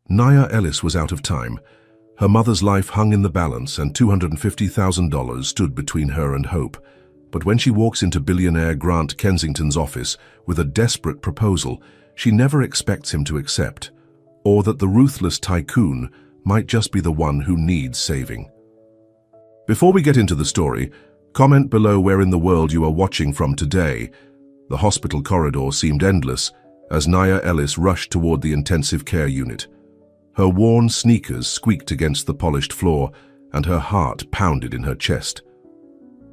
Nia Ellis was out of time. Her mother's life hung in the balance, and $250,000 stood between her and hope. But when she walks into billionaire Grant Kensington's office with a desperate proposal, she never expects him to accept, or that the ruthless tycoon might just be the one who needs saving. Before we get into the story, comment below where in the world you are watching from today. The hospital corridor seemed endless as Nia Ellis rushed toward the intensive care unit. Her worn sneakers squeaked against the polished floor, and her heart pounded in her chest.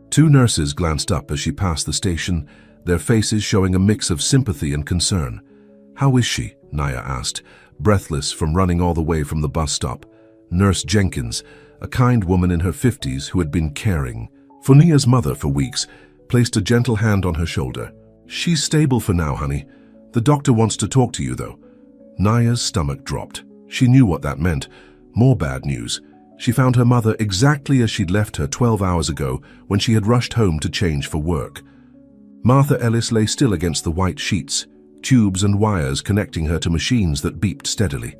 Two nurses glanced up as she passed the station, their faces showing a mix of sympathy and concern. "How is she?" Nia asked, breathless from running all the way from the bus stop. Nurse Jenkins, a kind woman in her 50s who had been caring for Nia's mother for weeks, placed a gentle hand on her shoulder. "She's stable for now, honey. The doctor wants to talk to you, though." Nia's stomach dropped. She knew what that meant. More bad news. She found her mother exactly as she'd left her 12 hours ago when she had rushed home to change for work. Martha Ellis lay still against the white sheets, tubes and wires connecting her to machines that beeped steadily.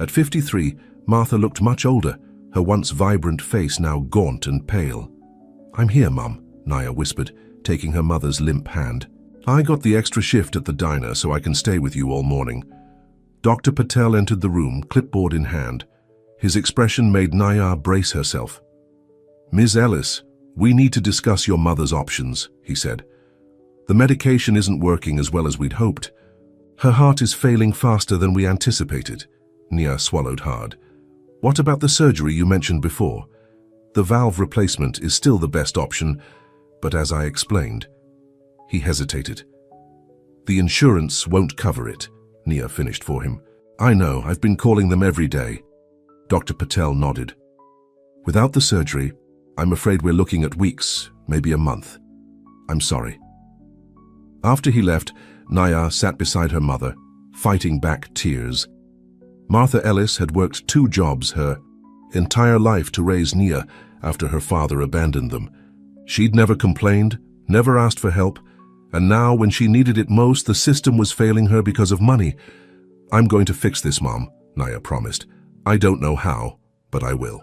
At 53, Martha looked much older, her once vibrant face now gaunt and pale. "I'm here, Mum," Nia whispered, taking her mother's limp hand. "I got the extra shift at the diner so I can stay with you all morning." Dr. Patel entered the room, clipboard in hand. His expression made Nia brace herself. "Ms. Ellis, we need to discuss your mother's options," he said. "The medication isn't working as well as we'd hoped. Her heart is failing faster than we anticipated." Nia swallowed hard. "What about the surgery you mentioned before? The valve replacement is still the best option, but as I explained." He hesitated. "The insurance won't cover it," Nia finished for him. "I know, I've been calling them every day." Dr. Patel nodded. "Without the surgery, I'm afraid we're looking at weeks, maybe a month. I'm sorry." After he left, Nia sat beside her mother, fighting back tears. Martha Ellis had worked 2 jobs her entire life to raise Nia after her father abandoned them. She'd never complained, never asked for help, and now when she needed it most, the system was failing her because of money. "I'm going to fix this, Mom," Nia promised. "I don't know how, but I will."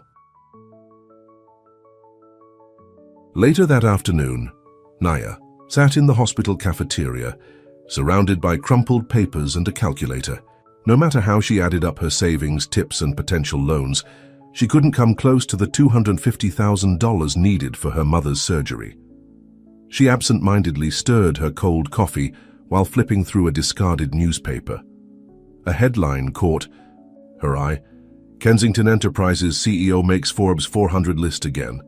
Later that afternoon, Nia sat in the hospital cafeteria, surrounded by crumpled papers and a calculator. No matter how she added up her savings, tips, and potential loans, she couldn't come close to the $250,000 needed for her mother's surgery. She absent-mindedly stirred her cold coffee while flipping through a discarded newspaper. A headline caught her eye. "Kensington Enterprises CEO makes Forbes 400 list again."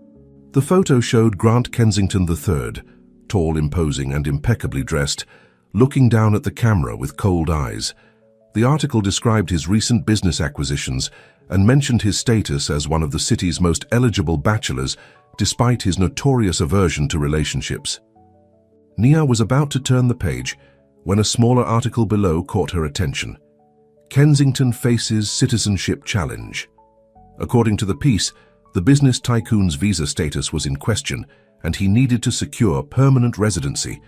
The photo showed Grant Kensington III, tall, imposing, and impeccably dressed, looking down at the camera with cold eyes. The article described his recent business acquisitions and mentioned his status as one of the city's most eligible bachelors, despite his notorious aversion to relationships. Nia was about to turn the page when a smaller article below caught her attention. "Kensington faces citizenship challenge." According to the piece, the business tycoon's visa status was in question, and he needed to secure permanent residency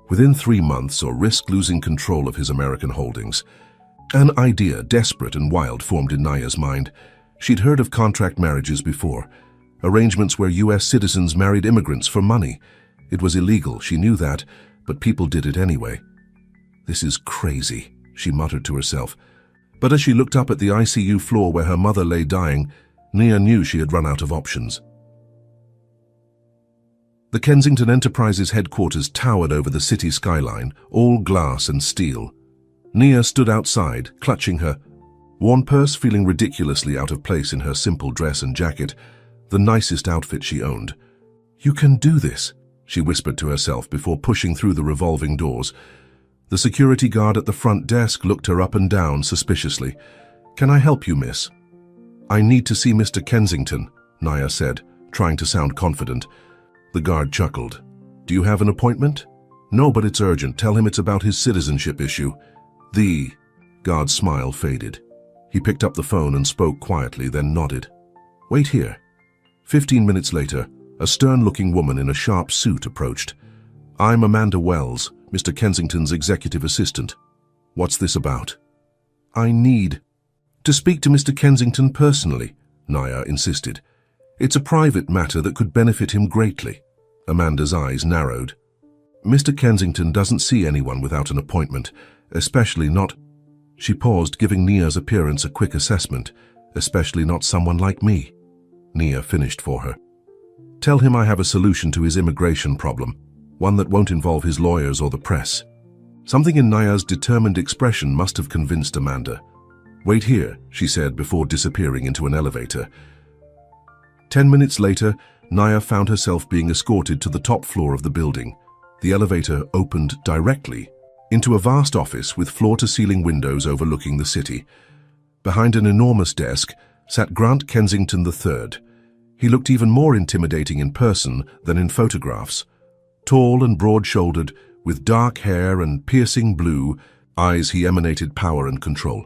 within 3 months or risk losing control of his American holdings. An idea, desperate and wild, formed in Nia's mind. She'd heard of contract marriages before, arrangements where U.S. citizens married immigrants for money. It was illegal, she knew that, but people did it anyway. "This is crazy," she muttered to herself. But as she looked up at the ICU floor where her mother lay dying, Nia knew she had run out of options. The Kensington Enterprises headquarters towered over the city skyline, all glass and steel. Nia stood outside, clutching her worn purse, feeling ridiculously out of place in her simple dress and jacket, the nicest outfit she owned. "You can do this," she whispered to herself before pushing through the revolving doors. The security guard at the front desk looked her up and down suspiciously. "Can I help you, miss?" "I need to see Mr. Kensington," Nia said, trying to sound confident. The guard chuckled. "Do you have an appointment?" "No, but it's urgent. Tell him it's about his citizenship issue." The guard's smile faded. He picked up the phone and spoke quietly, then nodded. "Wait here." 15 minutes later, a stern-looking woman in a sharp suit approached. "I'm Amanda Wells, Mr. Kensington's executive assistant." "What's this about?" "I need..." To speak to Mr. Kensington personally, Nia insisted. It's a private matter that could benefit him greatly. Amanda's eyes narrowed. Mr. Kensington doesn't see anyone without an appointment, especially not... She paused, giving Nia's appearance a quick assessment, especially not someone like me. Nia finished for her. Tell him I have a solution to his immigration problem, one that won't involve his lawyers or the press. Something in Nia's determined expression must have convinced Amanda. Wait here, she said before disappearing into an elevator. 10 minutes later, Nia found herself being escorted to the top floor of the building. The elevator opened directly into a vast office with floor-to-ceiling windows overlooking the city. Behind an enormous desk sat Grant Kensington III. He looked even more intimidating in person than in photographs. Tall and broad-shouldered, with dark hair and piercing blue eyes, he emanated power and control.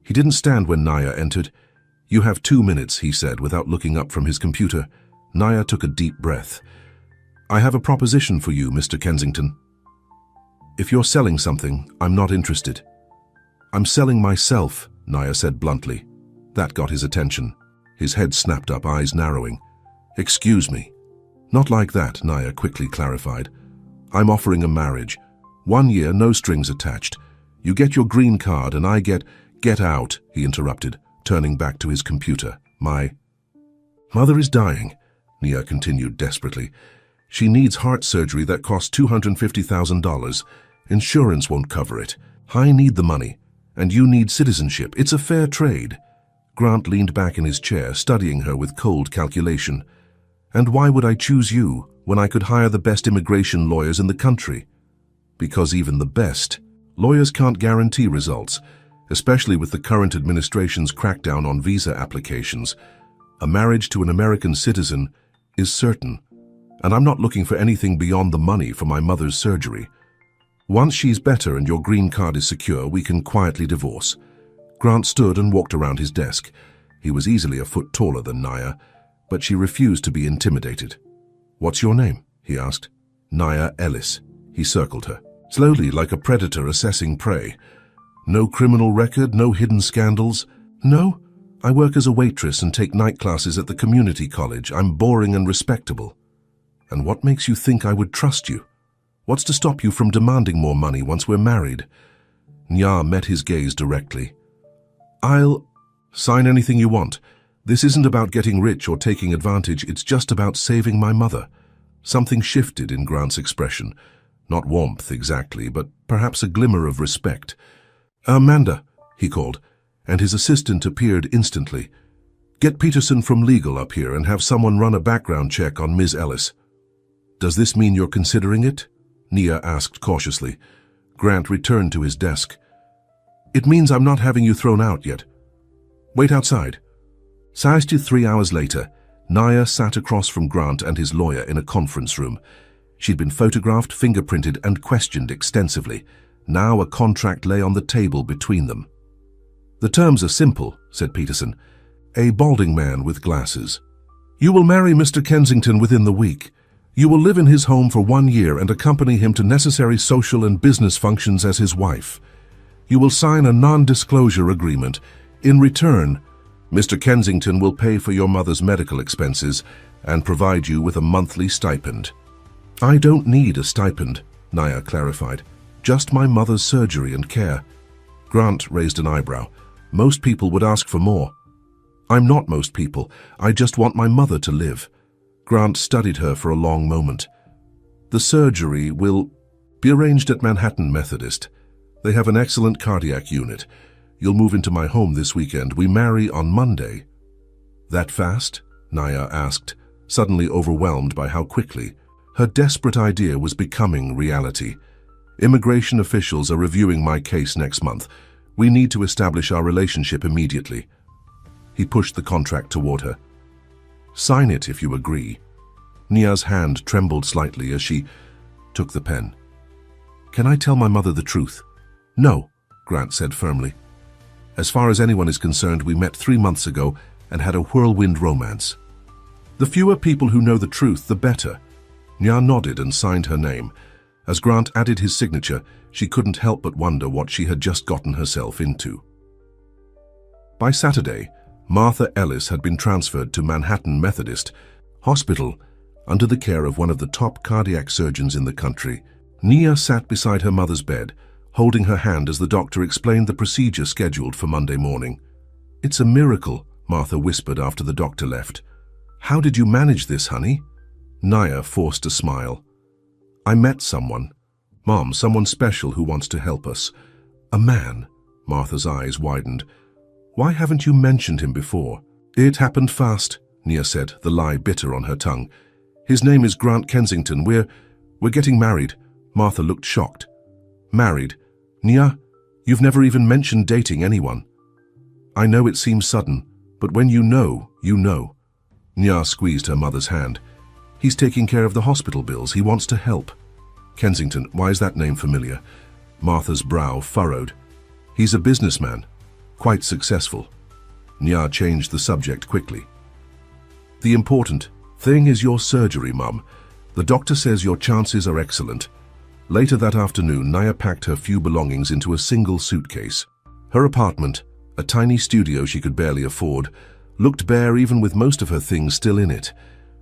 He didn't stand when Nia entered. You have 2 minutes, he said without looking up from his computer. Nia took a deep breath. I have a proposition for you, Mr. Kensington. If you're selling something, I'm not interested. I'm selling myself, Nia said bluntly. That got his attention. His head snapped up, eyes narrowing. Excuse me. Not like that, Nia quickly clarified. I'm offering a marriage. 1 year, no strings attached. You get your green card and I get... Get out, he interrupted, turning back to his computer. My mother is dying, Nia continued desperately. She needs heart surgery that costs $250,000. Insurance won't cover it. I need the money, and you need citizenship. It's a fair trade. Grant leaned back in his chair, studying her with cold calculation. And why would I choose you when I could hire the best immigration lawyers in the country? Because even the best lawyers can't guarantee results, especially with the current administration's crackdown on visa applications. A marriage to an American citizen is certain, and I'm not looking for anything beyond the money for my mother's surgery. Once she's better and your green card is secure, we can quietly divorce. Grant stood and walked around his desk. He was easily a foot taller than Nia, but she refused to be intimidated. What's your name? He asked. Nia Ellis. He circled her, slowly like a predator assessing prey. No criminal record, no hidden scandals? No, I work as a waitress and take night classes at the community college. I'm boring and respectable. And what makes you think I would trust you? What's to stop you from demanding more money once we're married? Nya met his gaze directly. I'll sign anything you want. This isn't about getting rich or taking advantage. It's just about saving my mother. Something shifted in Grant's expression. Not warmth exactly, but perhaps a glimmer of respect. Amanda, he called, and his assistant appeared instantly. Get Peterson from legal up here and have someone run a background check on Ms. Ellis. Does this mean you're considering it? Nia asked cautiously. Grant returned to his desk. It means I'm not having you thrown out yet. Wait outside. 3 hours later, Nia sat across from Grant and his lawyer in a conference room. She'd been photographed, fingerprinted, and questioned extensively. Now a contract lay on the table between them. The terms are simple, said Peterson. A balding man with glasses. You will marry Mr. Kensington within the week. You will live in his home for 1 year and accompany him to necessary social and business functions as his wife. You will sign a non-disclosure agreement. In return, Mr. Kensington will pay for your mother's medical expenses and provide you with a monthly stipend. I don't need a stipend, Nia clarified. Just my mother's surgery and care. Grant raised an eyebrow. Most people would ask for more. I'm not most people. I just want my mother to live. Grant studied her for a long moment. The surgery will be arranged at Manhattan Methodist. They have an excellent cardiac unit. You'll move into my home this weekend. We marry on Monday. That fast? Nia asked, suddenly overwhelmed by how quickly. Her desperate idea was becoming reality. Immigration officials are reviewing my case next month. We need to establish our relationship immediately. He pushed the contract toward her. Sign it if you agree. Nia's hand trembled slightly as she took the pen. Can I tell my mother the truth? No, Grant said firmly. As far as anyone is concerned, we met 3 months ago and had a whirlwind romance. The fewer people who know the truth, the better. Nia nodded and signed her name. As Grant added his signature, she couldn't help but wonder what she had just gotten herself into. By Saturday, Martha Ellis had been transferred to Manhattan Methodist Hospital under the care of one of the top cardiac surgeons in the country. Nia sat beside her mother's bed, holding her hand as the doctor explained the procedure scheduled for Monday morning. "It's a miracle," Martha whispered after the doctor left. "How did you manage this, honey?" Nia forced a smile. "I met someone. Mom, someone special who wants to help us." "A man?" Martha's eyes widened. "Why haven't you mentioned him before?" "It happened fast," Nia said, the lie bitter on her tongue. "His name is Grant Kensington. We're getting married." Martha looked shocked. "Married? Nia, you've never even mentioned dating anyone." "I know it seems sudden, but when you know, you know." Nia squeezed her mother's hand. "He's taking care of the hospital bills. He wants to help." "Kensington, why is that name familiar?" Martha's brow furrowed. "He's a businessman. Quite successful." Nia changed the subject quickly. "The important thing is your surgery, Mum. The doctor says your chances are excellent." Later that afternoon, Nia packed her few belongings into a single suitcase. Her apartment, a tiny studio she could barely afford, looked bare even with most of her things still in it.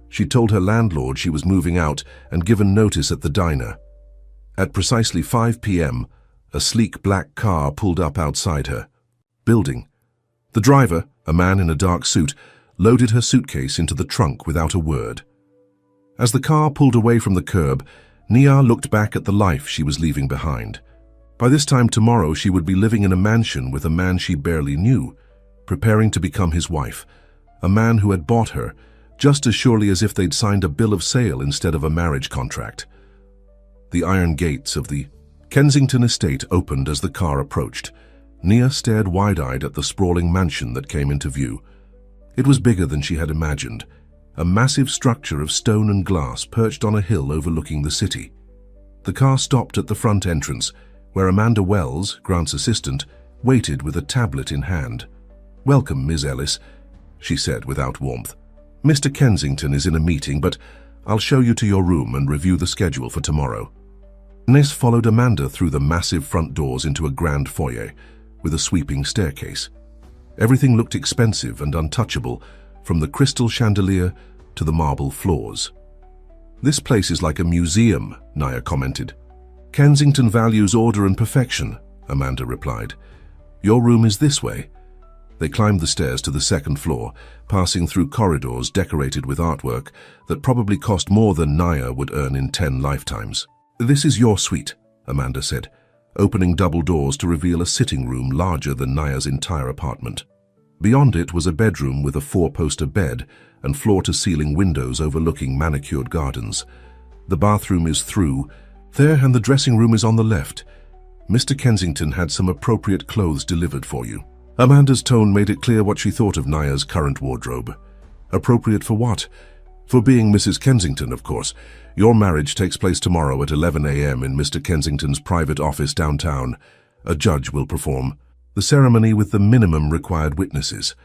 She told her landlord she was moving out and given notice at the diner. At precisely 5 p.m., a sleek black car pulled up outside her building. The driver, a man in a dark suit, loaded her suitcase into the trunk without a word. As the car pulled away from the curb, Nia looked back at the life she was leaving behind. By this time tomorrow, she would be living in a mansion with a man she barely knew, preparing to become his wife, a man who had bought her, just as surely as if they'd signed a bill of sale instead of a marriage contract. The iron gates of the Kensington estate opened as the car approached. Nia stared wide-eyed at the sprawling mansion that came into view. It was bigger than she had imagined, a massive structure of stone and glass perched on a hill overlooking the city. The car stopped at the front entrance, where Amanda Wells, Grant's assistant, waited with a tablet in hand. "Welcome, Ms. Ellis," she said without warmth. "Mr. Kensington is in a meeting, but I'll show you to your room and review the schedule for tomorrow." Ness followed Amanda through the massive front doors into a grand foyer with a sweeping staircase. Everything looked expensive and untouchable, from the crystal chandelier to the marble floors. "This place is like a museum," Nia commented. "Kensington values order and perfection," Amanda replied. "Your room is this way." They climbed the stairs to the second floor, passing through corridors decorated with artwork that probably cost more than Nia would earn in 10 lifetimes. "This is your suite," Amanda said, opening double doors to reveal a sitting room larger than Nia's entire apartment. Beyond it was a bedroom with a 4-poster bed and floor-to-ceiling windows overlooking manicured gardens. "The bathroom is through there and the dressing room is on the left. Mr. Kensington had some appropriate clothes delivered for you." Amanda's tone made it clear what she thought of Nia's current wardrobe. "Appropriate for what?" "For being Mrs. Kensington, of course. Your marriage takes place tomorrow at 11 a.m. in Mr. Kensington's private office downtown. A judge will perform the ceremony with the minimum required witnesses.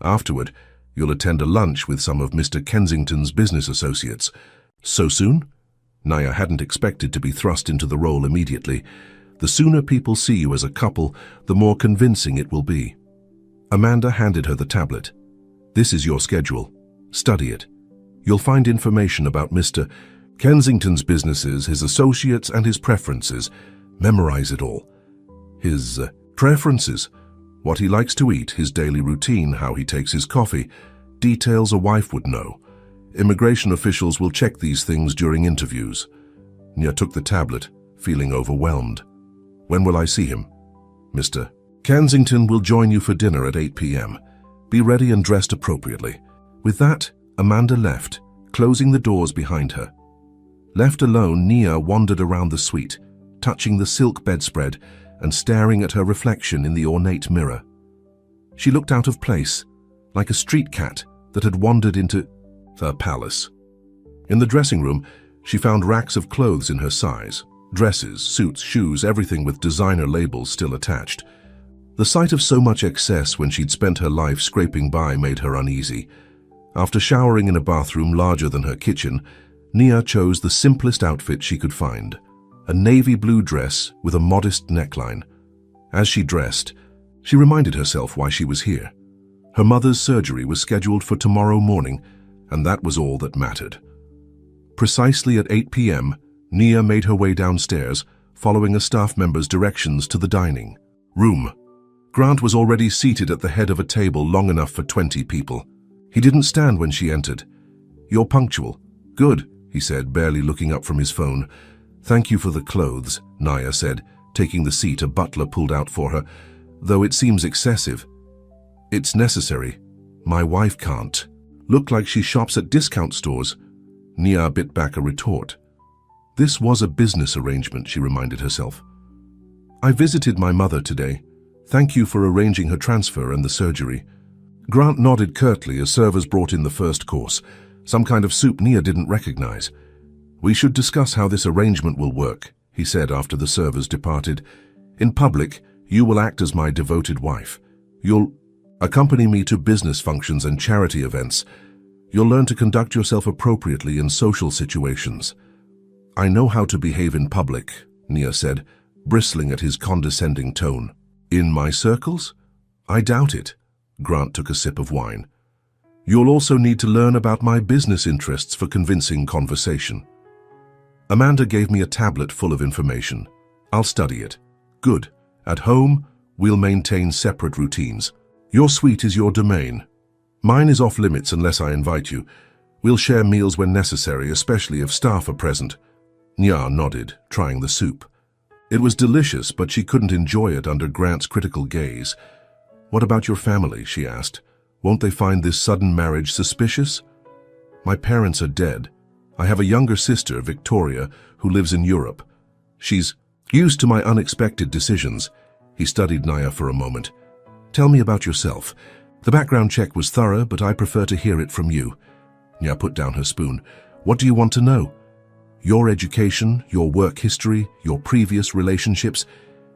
Afterward, you'll attend a lunch with some of Mr. Kensington's business associates." "So soon?" Nia hadn't expected to be thrust into the role immediately. The sooner people see you as a couple, the more convincing it will be. Amanda handed her the tablet. "This is your schedule. Study it. You'll find information about Mr. Kensington's businesses, his associates, and his preferences. Memorize it all. His preferences, what he likes to eat, his daily routine, how he takes his coffee, details a wife would know. Immigration officials will check these things during interviews." Nia took the tablet, feeling overwhelmed. "When will I see him?" "Mr. Kensington will join you for dinner at 8 p.m. Be ready and dressed appropriately." With that, Amanda left, closing the doors behind her. Left alone, Nia wandered around the suite, touching the silk bedspread and staring at her reflection in the ornate mirror. She looked out of place, like a street cat that had wandered into her palace. In the dressing room, she found racks of clothes in her size. Dresses, suits, shoes, everything with designer labels still attached. The sight of so much excess when she'd spent her life scraping by made her uneasy. After showering in a bathroom larger than her kitchen, Nia chose the simplest outfit she could find, a navy blue dress with a modest neckline. As she dressed, she reminded herself why she was here. Her mother's surgery was scheduled for tomorrow morning, and that was all that mattered. Precisely at 8 p.m., Nia made her way downstairs, following a staff member's directions to the dining room. Grant was already seated at the head of a table long enough for 20 people. He didn't stand when she entered. "You're punctual." "Good," he said, barely looking up from his phone. "Thank you for the clothes," Nia said, taking the seat a butler pulled out for her, "though it seems excessive." "It's necessary. My wife can't look like she shops at discount stores." Nia bit back a retort. This was a business arrangement, she reminded herself. "I visited my mother today. Thank you for arranging her transfer and the surgery." Grant nodded curtly as servers brought in the first course, some kind of soup Nia didn't recognize. "We should discuss how this arrangement will work," he said after the servers departed. "In public, you will act as my devoted wife. You'll accompany me to business functions and charity events. You'll learn to conduct yourself appropriately in social situations." "I know how to behave in public," Nia said, bristling at his condescending tone. "In my circles? I doubt it." Grant took a sip of wine. "You'll also need to learn about my business interests for convincing conversation." "Amanda gave me a tablet full of information. I'll study it." "Good. At home, we'll maintain separate routines. Your suite is your domain. Mine is off limits unless I invite you. We'll share meals when necessary, especially if staff are present." Nia nodded, trying the soup. It was delicious, but she couldn't enjoy it under Grant's critical gaze. "What about your family?" she asked. "Won't they find this sudden marriage suspicious?" "My parents are dead. I have a younger sister, Victoria, who lives in Europe. She's used to my unexpected decisions." He studied Nia for a moment. "Tell me about yourself. The background check was thorough, but I prefer to hear it from you." Nia put down her spoon. "What do you want to know?" "Your education, your work history, your previous relationships,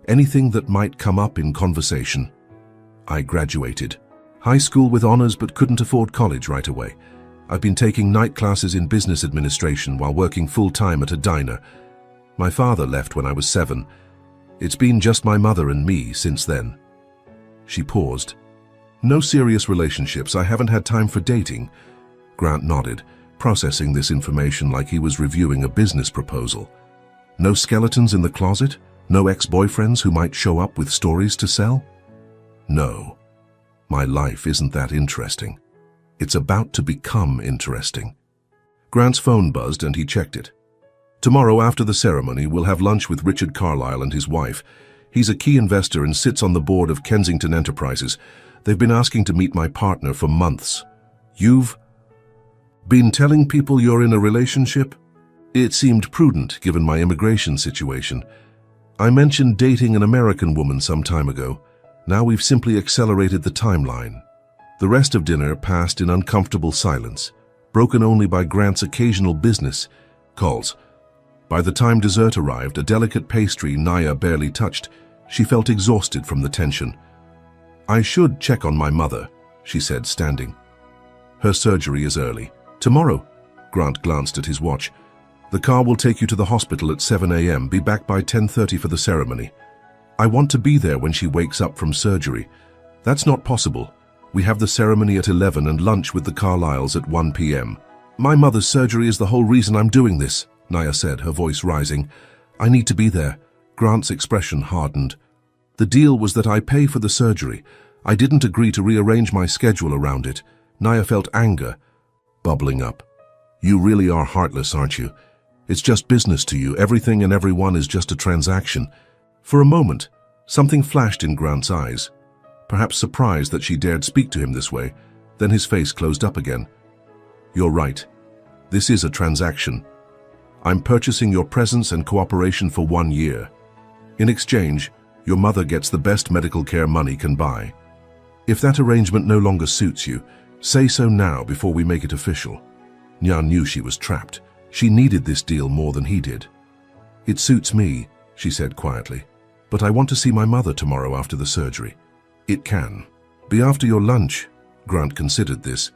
anything that might come up in conversation." "I graduated high school with honors but couldn't afford college right away. I've been taking night classes in business administration while working full-time at a diner. My father left when I was 7. It's been just my mother and me since then." She paused. "No serious relationships. I haven't had time for dating." Grant nodded, processing this information like he was reviewing a business proposal. "No skeletons in the closet? No ex-boyfriends who might show up with stories to sell?" "No. My life isn't that interesting. It's about to become interesting." Grant's phone buzzed and he checked it. "Tomorrow after the ceremony, we'll have lunch with Richard Carlyle and his wife. He's a key investor and sits on the board of Kensington Enterprises. They've been asking to meet my partner for months." "You've been telling people you're in a relationship?" "It seemed prudent given my immigration situation. I mentioned dating an American woman some time ago. Now we've simply accelerated the timeline." The rest of dinner passed in uncomfortable silence, broken only by Grant's occasional business calls. By the time dessert arrived, a delicate pastry Nia barely touched, she felt exhausted from the tension. "I should check on my mother," she said, standing. "Her surgery is early." "Tomorrow." Grant glanced at his watch. "The car will take you to the hospital at 7 a.m. Be back by 10:30 for the ceremony." "I want to be there when she wakes up from surgery." "That's not possible. We have the ceremony at 11 and lunch with the Carlyles at 1 p.m. "My mother's surgery is the whole reason I'm doing this," Nia said, her voice rising. "I need to be there." Grant's expression hardened. "The deal was that I pay for the surgery. I didn't agree to rearrange my schedule around it." Nia felt anger bubbling up. "You really are heartless, aren't you? It's just business to you. Everything and everyone is just a transaction." For a moment, something flashed in Grant's eyes, perhaps surprised that she dared speak to him this way. Then his face closed up again. "You're right. This is a transaction. I'm purchasing your presence and cooperation for 1 year. In exchange, your mother gets the best medical care money can buy. If that arrangement no longer suits you, say so now before we make it official." Nia knew she was trapped. She needed this deal more than he did. "It suits me," she said quietly, "but I want to see my mother tomorrow after the surgery." "It can be after your lunch." Grant considered this.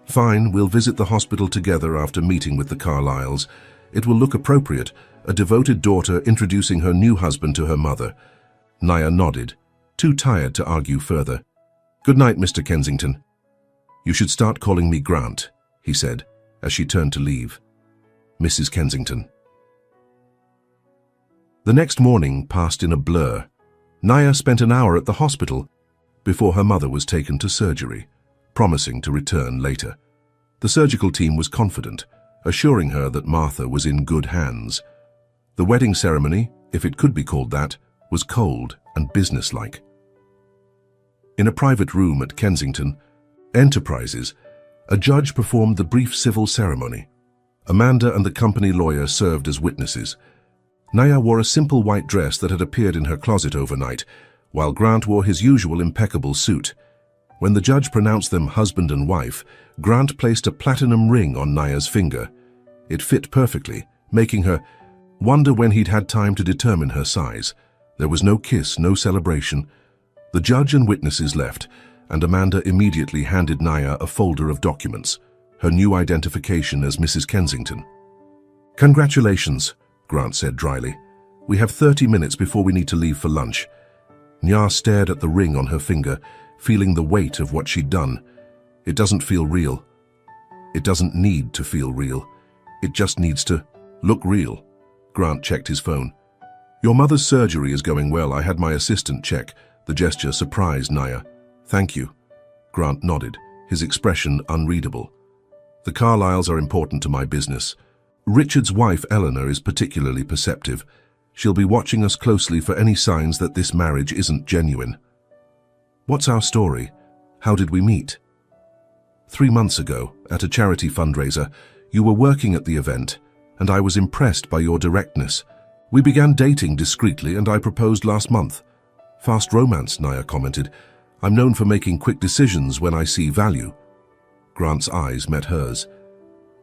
"Fine, we'll visit the hospital together after meeting with the Carlyles. It will look appropriate, a devoted daughter introducing her new husband to her mother." Nia nodded, too tired to argue further. "Good night, Mr. Kensington. You should start calling me Grant," he said, as she turned to leave. Mrs. Kensington. The next morning passed in a blur. Naya spent an hour at the hospital before her mother was taken to surgery, promising to return later. The surgical team was confident, assuring her that Martha was in good hands. The wedding ceremony, if it could be called that, was cold and businesslike. In a private room at Kensington Enterprises, a judge performed the brief civil ceremony. Amanda and the company lawyer served as witnesses. Naya wore a simple white dress that had appeared in her closet overnight, while Grant wore his usual impeccable suit. When the judge pronounced them husband and wife, Grant placed a platinum ring on Naya's finger. It fit perfectly, making her wonder when he'd had time to determine her size. There was no kiss, no celebration. The judge and witnesses left, and Amanda immediately handed Naya a folder of documents, her new identification as Mrs. Kensington. "Congratulations," Grant said dryly. "We have 30 minutes before we need to leave for lunch." Nya stared at the ring on her finger, feeling the weight of what she'd done. It doesn't feel real. It doesn't need to feel real. It just needs to look real. Grant checked his phone. "Your mother's surgery is going well. I had my assistant check." The gesture surprised Naya. "Thank you." Grant nodded, his expression unreadable. "The Carlyles are important to my business. Richard's wife, Eleanor, is particularly perceptive. She'll be watching us closely for any signs that this marriage isn't genuine." "What's our story? How did we meet?" 3 months ago, at a charity fundraiser, you were working at the event, and I was impressed by your directness. We began dating discreetly, and I proposed last month." "Fast romance," Naya commented. "I'm known for making quick decisions when I see value." Grant's eyes met hers.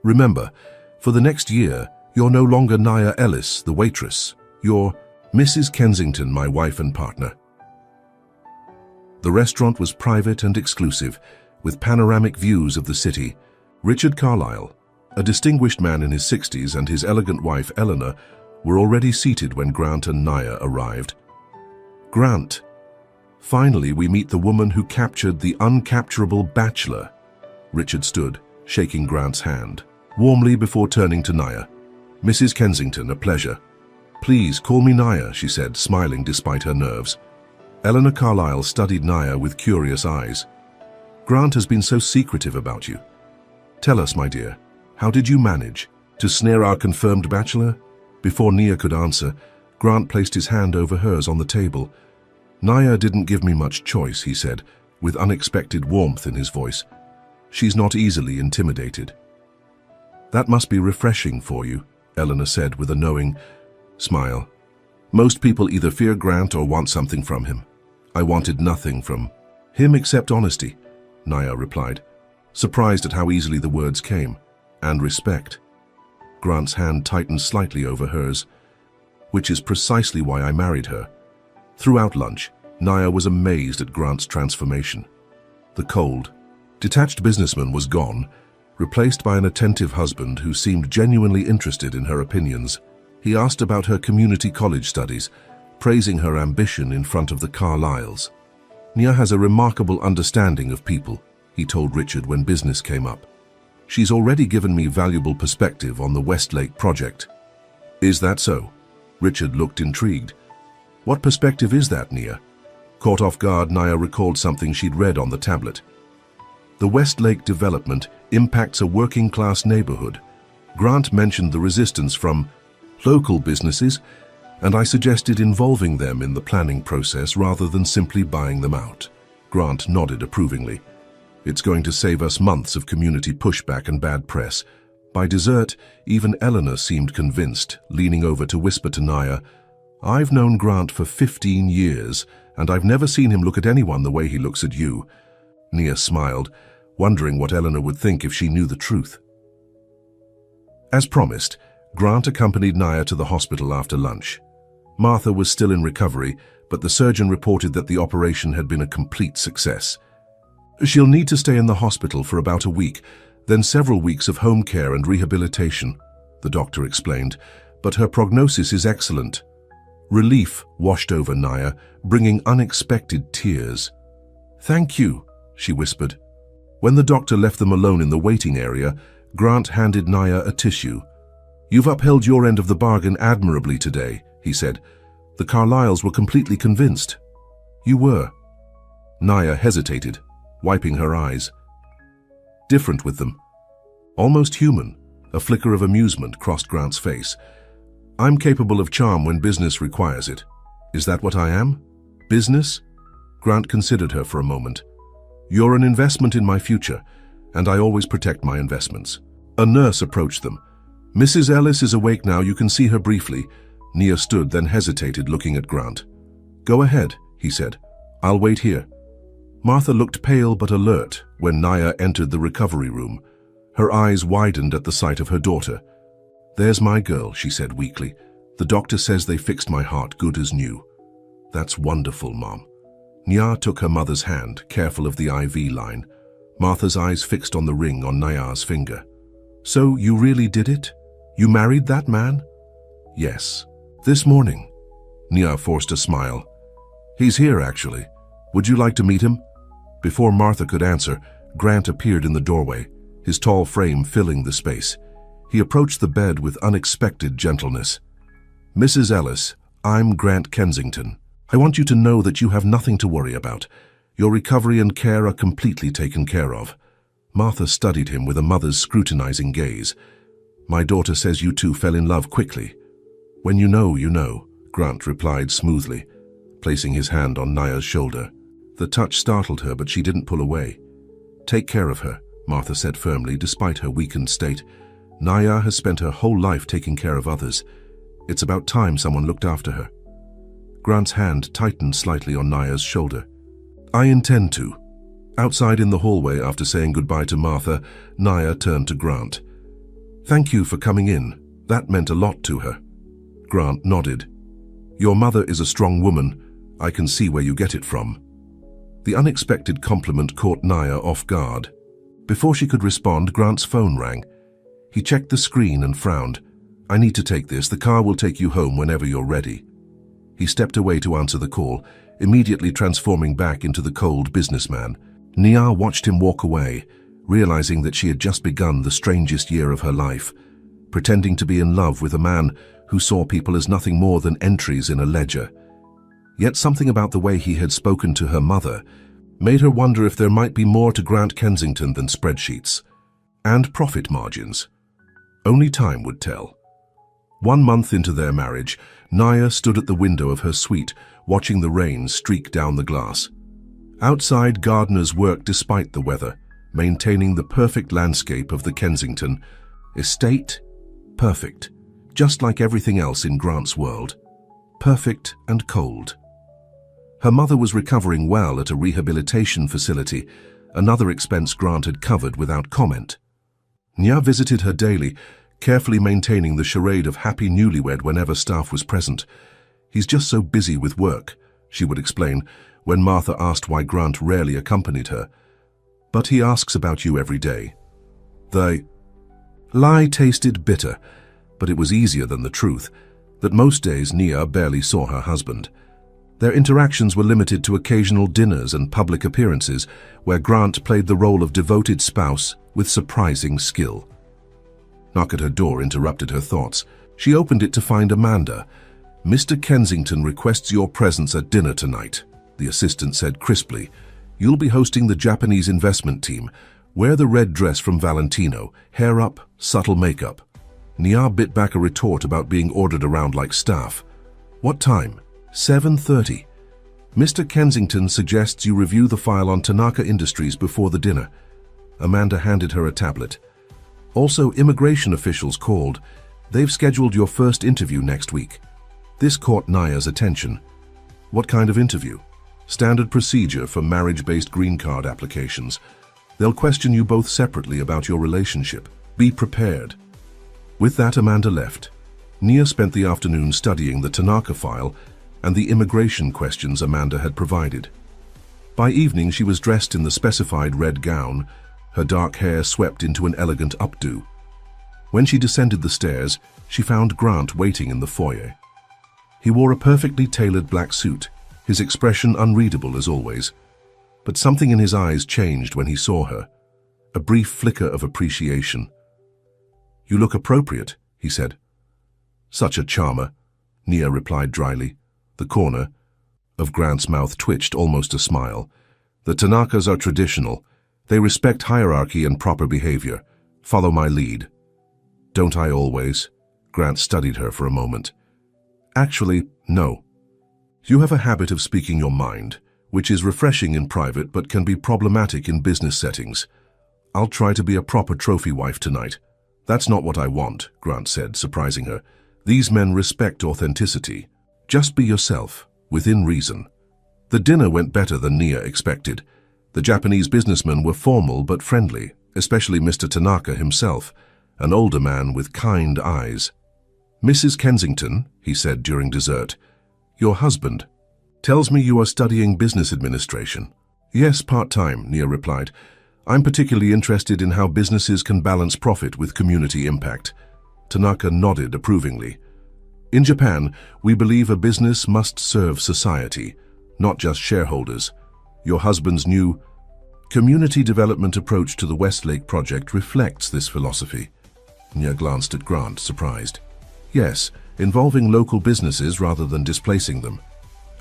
"Remember, for the next year, you're no longer Naya Ellis, the waitress. You're Mrs. Kensington, my wife and partner." The restaurant was private and exclusive, with panoramic views of the city. Richard Carlyle, a distinguished man in his 60s, and his elegant wife, Eleanor, were already seated when Grant and Naya arrived. "Grant, finally we meet the woman who captured the uncapturable bachelor." Richard stood, shaking Grant's hand warmly before turning to Naya. "Mrs. Kensington, a pleasure." "Please call me Naya," she said, smiling despite her nerves. Eleanor Carlyle studied Naya with curious eyes. "Grant has been so secretive about you. Tell us, my dear, how did you manage to snare our confirmed bachelor?" Before Nia could answer, Grant placed his hand over hers on the table. "Naya didn't give me much choice," he said, with unexpected warmth in his voice. "She's not easily intimidated." "That must be refreshing for you," Eleanor said with a knowing smile. "Most people either fear Grant or want something from him. I wanted nothing from him except honesty," Naya replied, surprised at how easily the words came, "and respect." Grant's hand tightened slightly over hers. "Which is precisely why I married her." Throughout lunch, Naya was amazed at Grant's transformation. The cold, detached businessman was gone, replaced by an attentive husband who seemed genuinely interested in her opinions. He asked about her community college studies, praising her ambition in front of the Carlyles. "Nia has a remarkable understanding of people," he told Richard when business came up. "She's already given me valuable perspective on the Westlake project." "Is that so?" Richard looked intrigued. "What perspective is that, Nia?" Caught off guard, Naya recalled something she'd read on the tablet. "The Westlake development impacts a working-class neighborhood. Grant mentioned the resistance from local businesses, and I suggested involving them in the planning process rather than simply buying them out." Grant nodded approvingly. "It's going to save us months of community pushback and bad press." By dessert, even Eleanor seemed convinced, leaning over to whisper to Naya, "I've known Grant for 15 years, and I've never seen him look at anyone the way he looks at you." Nia smiled, wondering what Eleanor would think if she knew the truth. As promised, Grant accompanied Naya to the hospital after lunch. Martha was still in recovery, but the surgeon reported that the operation had been a complete success. "She'll need to stay in the hospital for about a week, then several weeks of home care and rehabilitation," the doctor explained, "but her prognosis is excellent." Relief washed over Naya, bringing unexpected tears. "Thank you," she whispered. When the doctor left them alone in the waiting area, Grant handed Naya a tissue. "You've upheld your end of the bargain admirably today," he said. "The Carlyles were completely convinced." "You were." Naya hesitated, wiping her eyes. "Different with them. Almost human." A flicker of amusement crossed Grant's face. "I'm capable of charm when business requires it. Is that what I am? Business?" Grant considered her for a moment. "You're an investment in my future, and I always protect my investments." A nurse approached them. "Mrs. Ellis is awake now, you can see her briefly." Nia stood, then hesitated, looking at Grant. "Go ahead," he said. "I'll wait here." Martha looked pale but alert when Naya entered the recovery room. Her eyes widened at the sight of her daughter. "There's my girl," she said weakly. "The doctor says they fixed my heart good as new." "That's wonderful, Mom." Nia took her mother's hand, careful of the IV line. Martha's eyes fixed on the ring on Naya's finger. "So you really did it? You married that man?" "Yes. This morning." Nia forced a smile. "He's here, actually. Would you like to meet him?" Before Martha could answer, Grant appeared in the doorway, his tall frame filling the space. He approached the bed with unexpected gentleness. "Mrs. Ellis, I'm Grant Kensington. I want you to know that you have nothing to worry about. Your recovery and care are completely taken care of." Martha studied him with a mother's scrutinizing gaze. "My daughter says you two fell in love quickly." "When you know, you know," Grant replied smoothly, placing his hand on Naya's shoulder. The touch startled her, but she didn't pull away. "Take care of her," Martha said firmly, despite her weakened state. "Naya has spent her whole life taking care of others. It's about time someone looked after her." Grant's hand tightened slightly on Naya's shoulder. "I intend to." Outside in the hallway, after saying goodbye to Martha, Naya turned to Grant. "Thank you for coming in. That meant a lot to her." Grant nodded. "Your mother is a strong woman. I can see where you get it from." The unexpected compliment caught Naya off guard. Before she could respond, Grant's phone rang. He checked the screen and frowned. "I need to take this. The car will take you home whenever you're ready." He stepped away to answer the call, immediately transforming back into the cold businessman. Nia watched him walk away, realizing that she had just begun the strangest year of her life, pretending to be in love with a man who saw people as nothing more than entries in a ledger. Yet something about the way he had spoken to her mother made her wonder if there might be more to Grant Kensington than spreadsheets and profit margins. Only time would tell. 1 month into their marriage, Naya stood at the window of her suite, watching the rain streak down the glass. Outside, gardeners worked despite the weather, maintaining the perfect landscape of the Kensington estate. Perfect, just like everything else in Grant's world. Perfect and cold. Her mother was recovering well at a rehabilitation facility, another expense Grant had covered without comment. Nia visited her daily, carefully maintaining the charade of happy newlywed whenever staff was present. "He's just so busy with work," she would explain when Martha asked why Grant rarely accompanied her. "But he asks about you every day." The lie tasted bitter, but it was easier than the truth, that most days Nia barely saw her husband. Their interactions were limited to occasional dinners and public appearances, where Grant played the role of devoted spouse with surprising skill. Knock at her door interrupted her thoughts. She opened it to find Amanda. "Mr. Kensington requests your presence at dinner tonight," the assistant said crisply. "You'll be hosting the Japanese investment team. Wear the red dress from Valentino, hair up, subtle makeup." Nia bit back a retort about being ordered around like staff. "What time?" 7:30. "Mr. Kensington suggests you review the file on Tanaka Industries before the dinner." Amanda handed her a tablet. "Also, immigration officials called. They've scheduled your first interview next week." This caught Naya's attention. "What kind of interview?" "Standard procedure for marriage-based green card applications. They'll question you both separately about your relationship. Be prepared." With that, Amanda left. Nia spent the afternoon studying the Tanaka file and the immigration questions Amanda had provided. By evening, she was dressed in the specified red gown, her dark hair swept into an elegant updo. When she descended the stairs, she found Grant waiting in the foyer. He wore a perfectly tailored black suit, his expression unreadable as always. but something in his eyes changed when he saw her. A brief flicker of appreciation. "You look appropriate," he said. "Such a charmer," Nia replied dryly. The corner of Grant's mouth twitched, almost a smile. "The Tanakas are traditional. They respect hierarchy and proper behavior. Follow my lead." "Don't I always?" Grant studied her for a moment. "Actually, no. You have a habit of speaking your mind, which is refreshing in private but can be problematic in business settings. I'll try to be a proper trophy wife tonight." "That's not what I want," Grant said, surprising her. "These men respect authenticity. Just be yourself, within reason." The dinner went better than Nia expected. The Japanese businessmen were formal but friendly, especially Mr. Tanaka himself, an older man with kind eyes. "Mrs. Kensington," he said during dessert, "your husband tells me you are studying business administration." "Yes, part-time," Nia replied. "I'm particularly interested in how businesses can balance profit with community impact." Tanaka nodded approvingly. "In Japan, we believe a business must serve society, not just shareholders. Your husband's new community development approach to the Westlake project reflects this philosophy." Nia glanced at Grant, surprised. "Yes, involving local businesses rather than displacing them.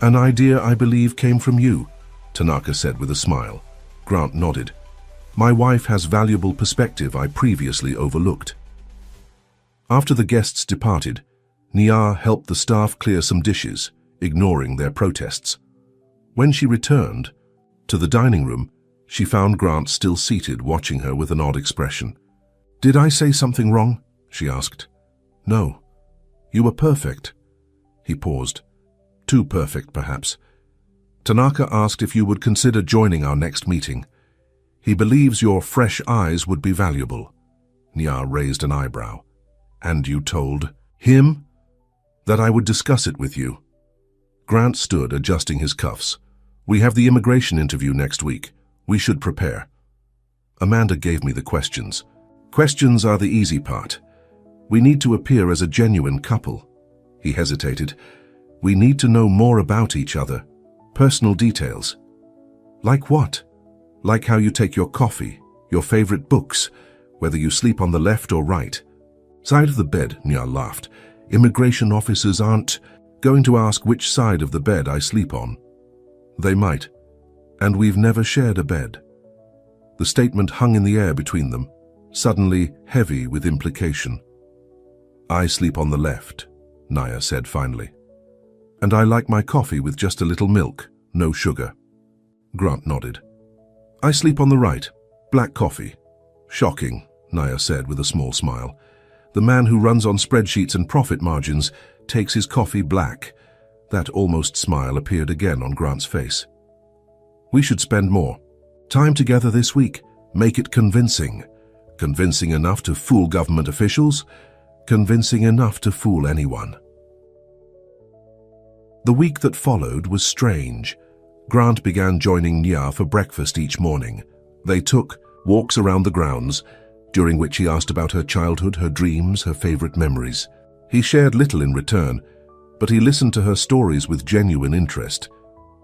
An idea I believe came from you," Tanaka said with a smile. Grant nodded. "My wife has valuable perspective I previously overlooked." After the guests departed, Nia helped the staff clear some dishes, ignoring their protests. When she returned to the dining room, she found Grant still seated, watching her with an odd expression. "Did I say something wrong?" she asked. "No. You were perfect." He paused. "Too perfect, perhaps." "Tanaka asked if you would consider joining our next meeting. He believes your fresh eyes would be valuable." Nia raised an eyebrow. "And you told him?" "That I would discuss it with you." Grant stood, adjusting his cuffs. "We have the immigration interview next week. We should prepare." Amanda gave me the questions. "Questions are the easy part. We need to appear as a genuine couple." He hesitated. "We need to know more about each other. Personal details." "Like what?" "Like how you take your coffee, your favorite books, whether you sleep on the left or right." "Side of the bed," Nia laughed. "Immigration officers aren't going to ask which side of the bed I sleep on." "They might. And we've never shared a bed." The statement hung in the air between them, suddenly heavy with implication. "I sleep on the left," Nia said finally. "And I like my coffee with just a little milk, no sugar." Grant nodded. "I sleep on the right, black coffee." "Shocking," Nia said with a small smile. "The man who runs on spreadsheets and profit margins takes his coffee black." That almost smile appeared again on Grant's face. "We should spend more time together this week. Make it convincing. Convincing enough to fool government officials, convincing enough to fool anyone." The week that followed was strange. Grant began joining Nia for breakfast each morning. They took walks around the grounds, during which he asked about her childhood, her dreams, her favorite memories. He shared little in return, but he listened to her stories with genuine interest.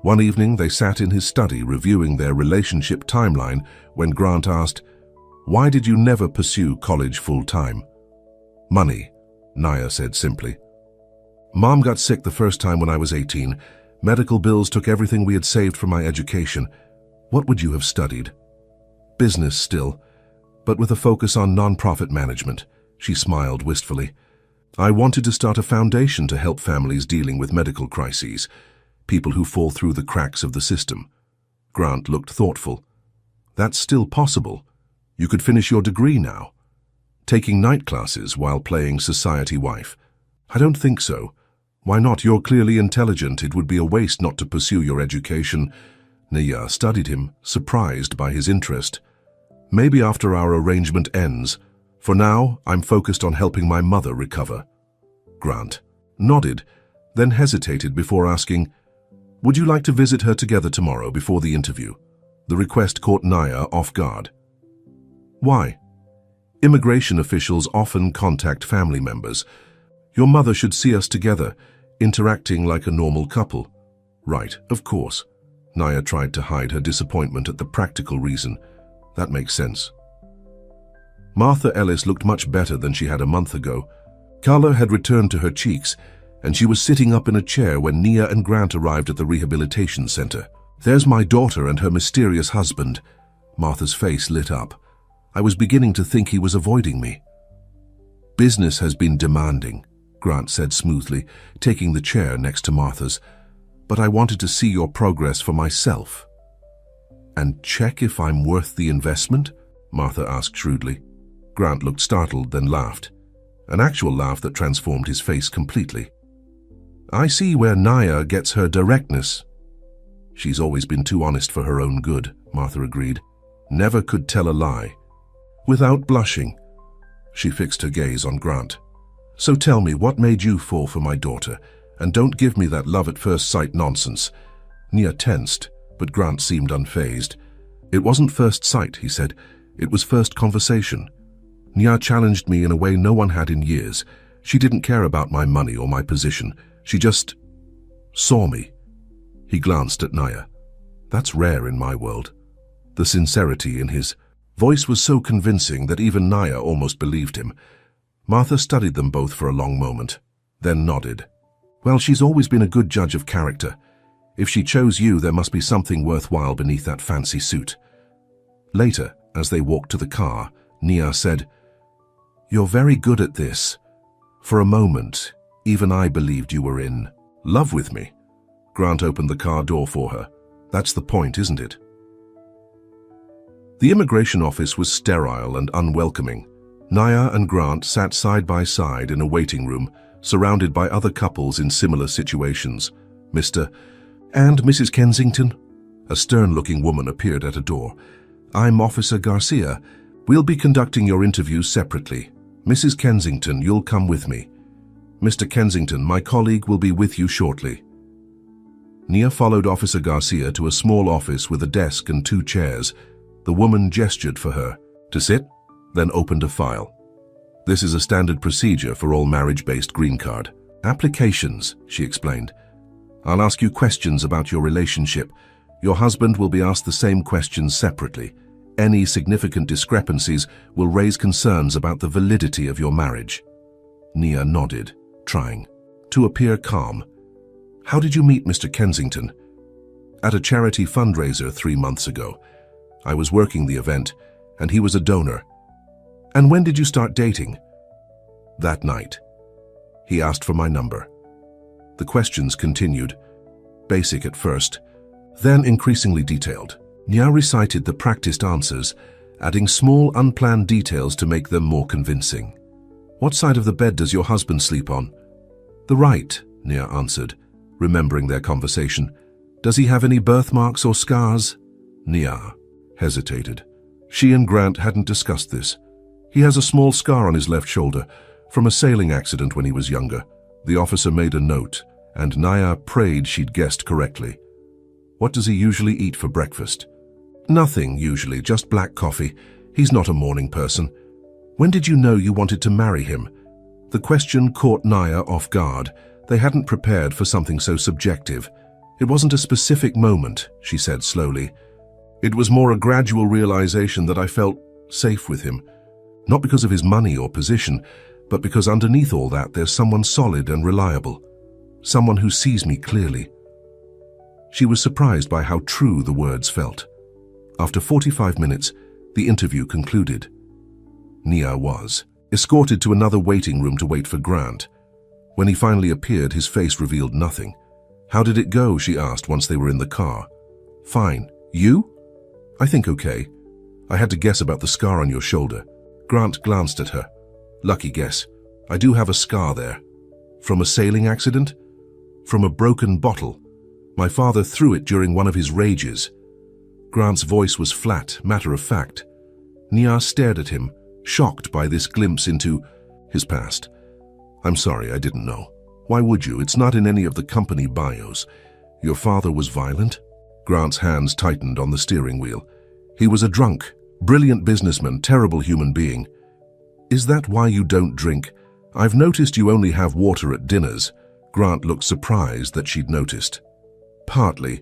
One evening they sat in his study reviewing their relationship timeline when Grant asked, "Why did you never pursue college full-time?" "Money," Nia said simply. "Mom got sick the first time when I was 18. Medical bills took everything we had saved for my education. What would you have studied?" "Business still, but with a focus on non-profit management," she smiled wistfully. "I wanted to start a foundation to help families dealing with medical crises, people who fall through the cracks of the system." Grant looked thoughtful. "That's still possible. You could finish your degree now." "Taking night classes while playing society wife?" "I don't think so." "Why not? You're clearly intelligent. It would be a waste not to pursue your education." Nia studied him, surprised by his interest. "Maybe after our arrangement ends. For now, I'm focused on helping my mother recover." Grant nodded, then hesitated before asking, "Would you like to visit her together tomorrow before the interview?" The request caught Nia off guard. "Why?" "Immigration officials often contact family members. Your mother should see us together, interacting like a normal couple." "Right, of course." Naya tried to hide her disappointment at the practical reason. That makes sense. Martha Ellis looked much better than she had a month ago. Color had returned to her cheeks, and she was sitting up in a chair when Nia and Grant arrived at the rehabilitation center. "There's my daughter and her mysterious husband." Martha's face lit up. "I was beginning to think he was avoiding me." "Business has been demanding," Grant said smoothly, taking the chair next to Martha's. "But I wanted to see your progress for myself." "And check if I'm worth the investment?" Martha asked shrewdly. Grant looked startled, then laughed. An actual laugh that transformed his face completely. "I see where Naya gets her directness." "She's always been too honest for her own good," Martha agreed. "Never could tell a lie." Without blushing, she fixed her gaze on Grant. "So tell me, what made you fall for my daughter? And don't give me that love-at-first-sight nonsense." Nia tensed, but Grant seemed unfazed. "It wasn't first sight," he said. "It was first conversation. Nia challenged me in a way no one had in years. She didn't care about my money or my position. She just saw me." He glanced at Naya. "That's rare in my world." The sincerity in his voice was so convincing that even Naya almost believed him. Martha studied them both for a long moment, then nodded. "Well, she's always been a good judge of character. If she chose you, there must be something worthwhile beneath that fancy suit." Later, as they walked to the car, Nia said, "You're very good at this. For a moment, even I believed you were in love with me." Grant opened the car door for her. "That's the point, isn't it?" The immigration office was sterile and unwelcoming. Naya and Grant sat side by side in a waiting room, surrounded by other couples in similar situations. "Mr. and Mrs. Kensington?" A stern-looking woman appeared at a door. "I'm Officer Garcia. We'll be conducting your interview separately. Mrs. Kensington, you'll come with me. Mr. Kensington, my colleague will be with you shortly." Nia followed Officer Garcia to a small office with a desk and 2 chairs. The woman gestured for her to sit, then opened a file. "This is a standard procedure for all marriage-based green card applications," she explained. "I'll ask you questions about your relationship. Your husband will be asked the same questions separately. Any significant discrepancies will raise concerns about the validity of your marriage." Nia nodded, trying to appear calm. "How did you meet Mr. Kensington?" "At a charity fundraiser 3 months ago. I was working the event, and he was a donor." "And when did you start dating?" "That night. He asked for my number." The questions continued, basic at first, then increasingly detailed. Nia recited the practiced answers, adding small, unplanned details to make them more convincing. "What side of the bed does your husband sleep on?" "The right," Nia answered, remembering their conversation. "Does he have any birthmarks or scars?" Nia hesitated. She and Grant hadn't discussed this. "He has a small scar on his left shoulder, from a sailing accident when he was younger." The officer made a note, and Nia prayed she'd guessed correctly. "What does he usually eat for breakfast?" "Nothing, usually, just black coffee. He's not a morning person." "When did you know you wanted to marry him?" The question caught Nia off guard. They hadn't prepared for something so subjective. "It wasn't a specific moment," she said slowly. "It was more a gradual realization that I felt safe with him. Not because of his money or position, but because underneath all that there's someone solid and reliable. Someone who sees me clearly." She was surprised by how true the words felt. After 45 minutes, the interview concluded. Nia was escorted to another waiting room to wait for Grant. When he finally appeared, his face revealed nothing. "How did it go?" she asked once they were in the car. "Fine. You?" "I think okay. I had to guess about the scar on your shoulder." Grant glanced at her. "Lucky guess. I do have a scar there." "From a sailing accident?" "From a broken bottle. My father threw it during one of his rages." Grant's voice was flat, matter-of-fact. Nia stared at him, shocked by this glimpse into his past. "I'm sorry, I didn't know." "Why would you? It's not in any of the company bios." "Your father was violent?" Grant's hands tightened on the steering wheel. "He was a drunk, brilliant businessman, terrible human being." "Is that why you don't drink? I've noticed you only have water at dinners." Grant looked surprised that she'd noticed. "Partly.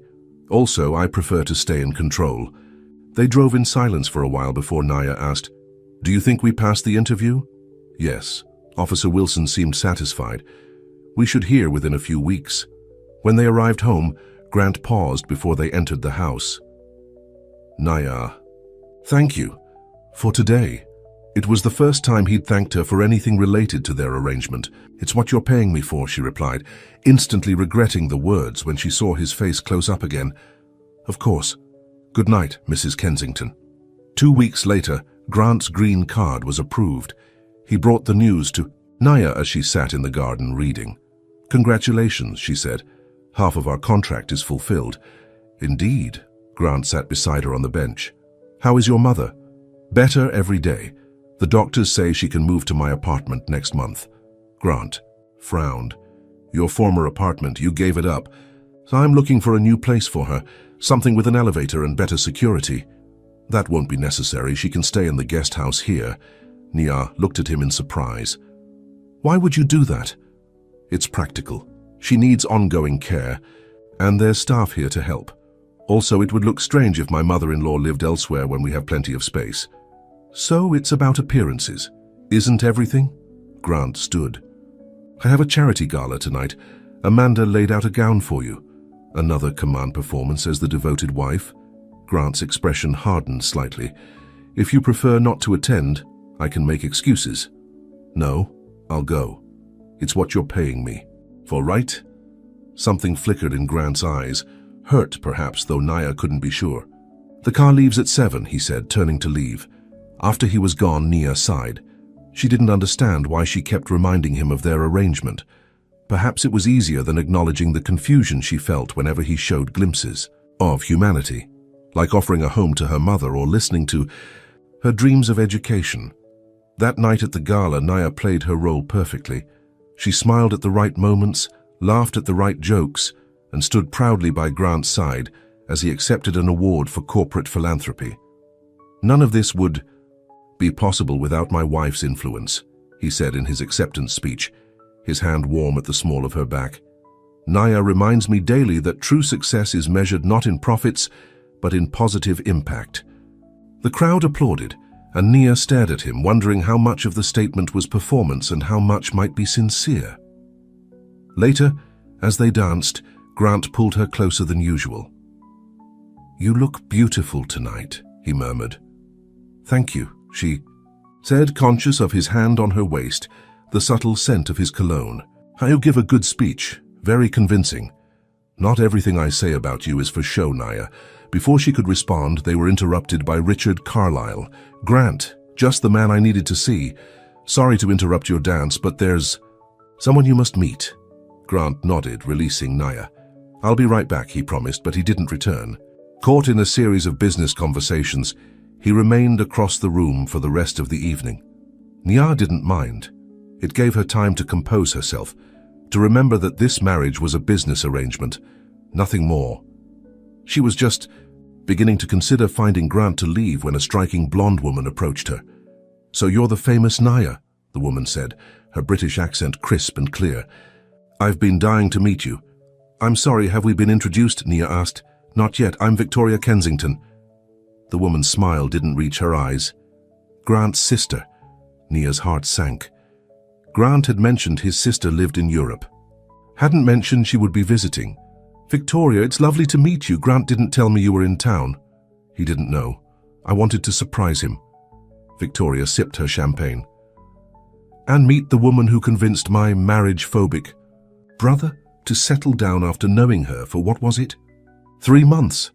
Also, I prefer to stay in control. They drove in silence for a while before Naya asked, "Do you think we passed the interview?" "Yes." Officer Wilson seemed satisfied. "We should hear within a few weeks." When they arrived home, Grant paused before they entered the house. "Naya, thank you for today." It was the first time he'd thanked her for anything related to their arrangement. "It's what you're paying me for," she replied, instantly regretting the words when she saw his face close up again. "Of course. Good night, Mrs. Kensington." 2 weeks later, Grant's green card was approved. He brought the news to Naya as she sat in the garden reading. "Congratulations," she said. "Half of our contract is fulfilled." "Indeed." Grant sat beside her on the bench. "How is your mother?" "Better every day. The doctors say she can move to my apartment next month." Grant frowned. "Your former apartment, you gave it up. So I'm looking for a new place for her, something with an elevator and better security." "That won't be necessary. She can stay in the guest house here." Nia looked at him in surprise. "Why would you do that?" "It's practical. She needs ongoing care, and there's staff here to help. Also, it would look strange if my mother-in-law lived elsewhere when we have plenty of space." "So it's about appearances, isn't everything?" Grant stood. "I have a charity gala tonight. Amanda laid out a gown for you." Another command performance as the devoted wife. Grant's expression hardened slightly. "If you prefer not to attend, I can make excuses." "No, I'll go. It's what you're paying me for, right?" Something flickered in Grant's eyes, hurt perhaps, though Naya couldn't be sure. "The car leaves at 7, he said, turning to leave. After he was gone, Nia sighed. She didn't understand why she kept reminding him of their arrangement. Perhaps it was easier than acknowledging the confusion she felt whenever he showed glimpses of humanity, like offering a home to her mother or listening to her dreams of education. That night at the gala, Naya played her role perfectly. She smiled at the right moments, laughed at the right jokes, and stood proudly by Grant's side as he accepted an award for corporate philanthropy. "None of this would be possible without my wife's influence," he said in his acceptance speech, his hand warm at the small of her back. "Naya reminds me daily that true success is measured not in profits, but in positive impact." The crowd applauded, and Nia stared at him, wondering how much of the statement was performance and how much might be sincere. Later, as they danced, Grant pulled her closer than usual. "You look beautiful tonight," he murmured. "Thank you," she said, conscious of his hand on her waist, the subtle scent of his cologne. "You give a good speech, very convincing." "Not everything I say about you is for show, Naya." Before she could respond, they were interrupted by Richard Carlyle. "Grant, just the man I needed to see. Sorry to interrupt your dance, but there's someone you must meet." Grant nodded, releasing Naya. "I'll be right back," he promised, but he didn't return. Caught in a series of business conversations, he remained across the room for the rest of the evening. Nia didn't mind. It gave her time to compose herself, to remember that this marriage was a business arrangement, nothing more. She was just beginning to consider finding Grant to leave when a striking blonde woman approached her. "So you're the famous Naya," the woman said, her British accent crisp and clear. "I've been dying to meet you." "I'm sorry, have we been introduced?" Nia asked. "Not yet, I'm Victoria Kensington." The woman's smile didn't reach her eyes. "Grant's sister." Nia's heart sank. Grant had mentioned his sister lived in Europe. Hadn't mentioned she would be visiting. "Victoria, it's lovely to meet you. Grant didn't tell me you were in town." He didn't know. "I wanted to surprise him." Victoria sipped her champagne. "And meet the woman who convinced my marriage-phobic brother to settle down after knowing her for, what was it? 3 months.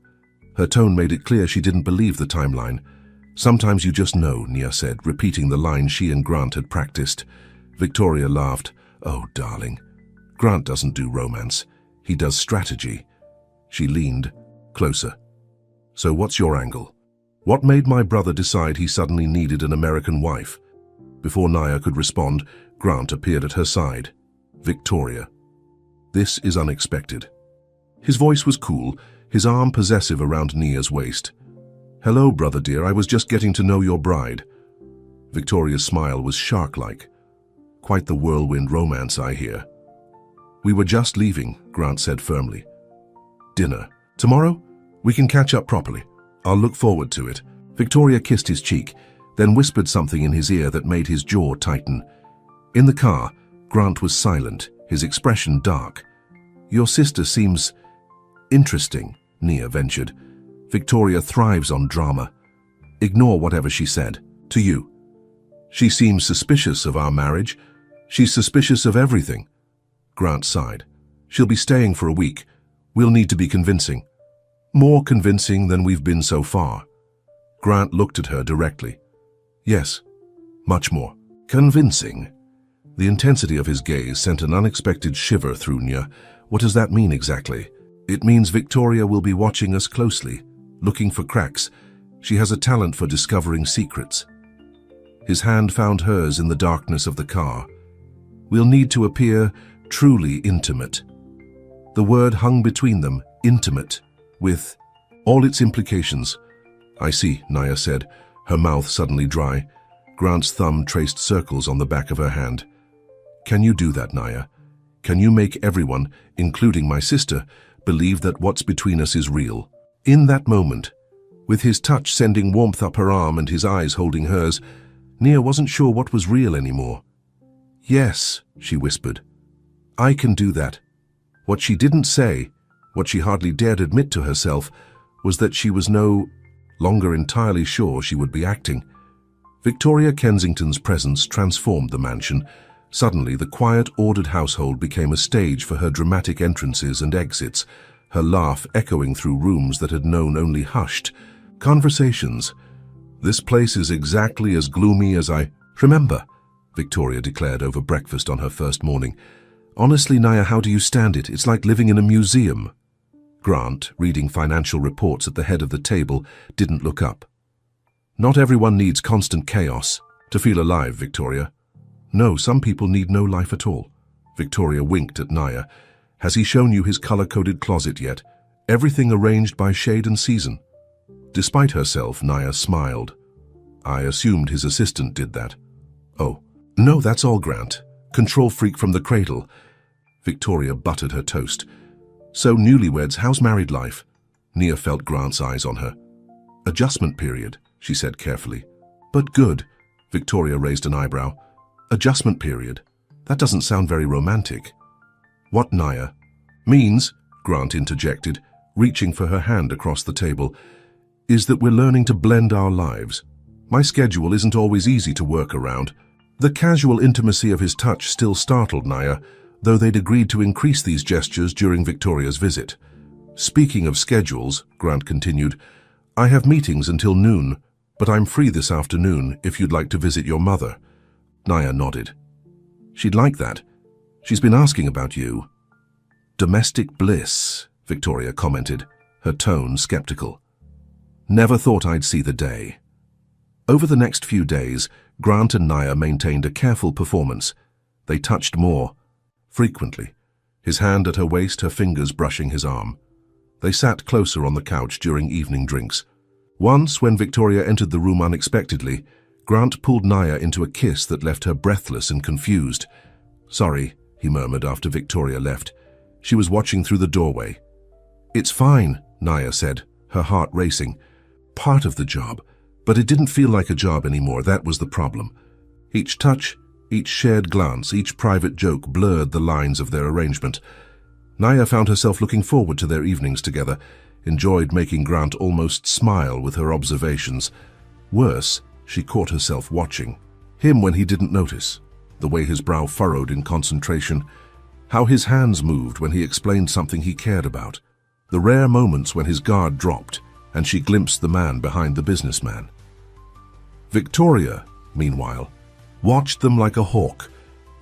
Her tone made it clear she didn't believe the timeline. "Sometimes you just know," Nia said, repeating the line she and Grant had practiced. Victoria laughed. "Oh, darling. Grant doesn't do romance. He does strategy." She leaned closer. "So what's your angle? What made my brother decide he suddenly needed an American wife?" Before Nia could respond, Grant appeared at her side. "Victoria, this is unexpected." His voice was cool, his arm possessive around Nia's waist. "Hello, brother dear, I was just getting to know your bride." Victoria's smile was shark-like. "Quite the whirlwind romance, I hear." "We were just leaving," Grant said firmly. "Dinner. Tomorrow, we can catch up properly. I'll look forward to it. Victoria kissed his cheek, then whispered something in his ear that made his jaw tighten. In the car, Grant was silent, his expression dark. Your sister seems interesting, Nia ventured. Victoria thrives on drama. Ignore whatever she said. To you. She seems suspicious of our marriage. She's suspicious of everything. Grant sighed. She'll be staying for a week. We'll need to be convincing. More convincing than we've been so far. Grant looked at her directly. Yes, much more. Convincing. The intensity of his gaze sent an unexpected shiver through Nia. What does that mean exactly? It means Victoria will be watching us closely, looking for cracks. She has a talent for discovering secrets. His hand found hers in the darkness of the car. We'll need to appear truly intimate. The word hung between them, intimate, with all its implications. I see, Nia said, her mouth suddenly dry. Grant's thumb traced circles on the back of her hand. Can you do that, Nia? Can you make everyone, including my sister, believe that what's between us is real? In that moment, with his touch sending warmth up her arm and his eyes holding hers, Nia wasn't sure what was real anymore. Yes, she whispered. I can do that. What she didn't say, what she hardly dared admit to herself, was that she was no longer entirely sure she would be acting. Victoria Kensington's presence transformed the mansion. Suddenly, the quiet, ordered household became a stage for her dramatic entrances and exits, her laugh echoing through rooms that had known only hushed conversations. This place is exactly as gloomy as I remember, Victoria declared over breakfast on her first morning. Honestly, Nia, how do you stand it? It's like living in a museum. Grant, reading financial reports at the head of the table, didn't look up. Not everyone needs constant chaos to feel alive, Victoria. No, some people need no life at all. Victoria winked at Nia. Has he shown you his color-coded closet yet? Everything arranged by shade and season. Despite herself, Nia smiled. I assumed his assistant did that. Oh, no, that's all, Grant. Control freak from the cradle. Victoria buttered her toast. So, newlyweds, how's married life? Nia felt Grant's eyes on her. Adjustment period, she said carefully. But good. Victoria raised an eyebrow. Adjustment period. That doesn't sound very romantic. What, Nia? Means, Grant interjected, reaching for her hand across the table, is that we're learning to blend our lives. My schedule isn't always easy to work around. The casual intimacy of his touch still startled Nia, though they'd agreed to increase these gestures during Victoria's visit. Speaking of schedules, Grant continued, I have meetings until noon, but I'm free this afternoon if you'd like to visit your mother. Nia nodded. She'd like that. She's been asking about you. Domestic bliss, Victoria commented, her tone skeptical. Never thought I'd see the day. Over the next few days, Grant and Nia maintained a careful performance. They touched more, frequently, his hand at her waist, her fingers brushing his arm. They sat closer on the couch during evening drinks. Once, when Victoria entered the room unexpectedly, Grant pulled Nia into a kiss that left her breathless and confused. Sorry, he murmured after Victoria left. She was watching through the doorway. It's fine, Nia said, her heart racing. Part of the job, but it didn't feel like a job anymore, that was the problem. Each touch, each shared glance, each private joke blurred the lines of their arrangement. Nia found herself looking forward to their evenings together, enjoyed making Grant almost smile with her observations. Worse, she caught herself watching him when he didn't notice, the way his brow furrowed in concentration, how his hands moved when he explained something he cared about, the rare moments when his guard dropped and she glimpsed the man behind the businessman. Victoria, meanwhile, watched them like a hawk,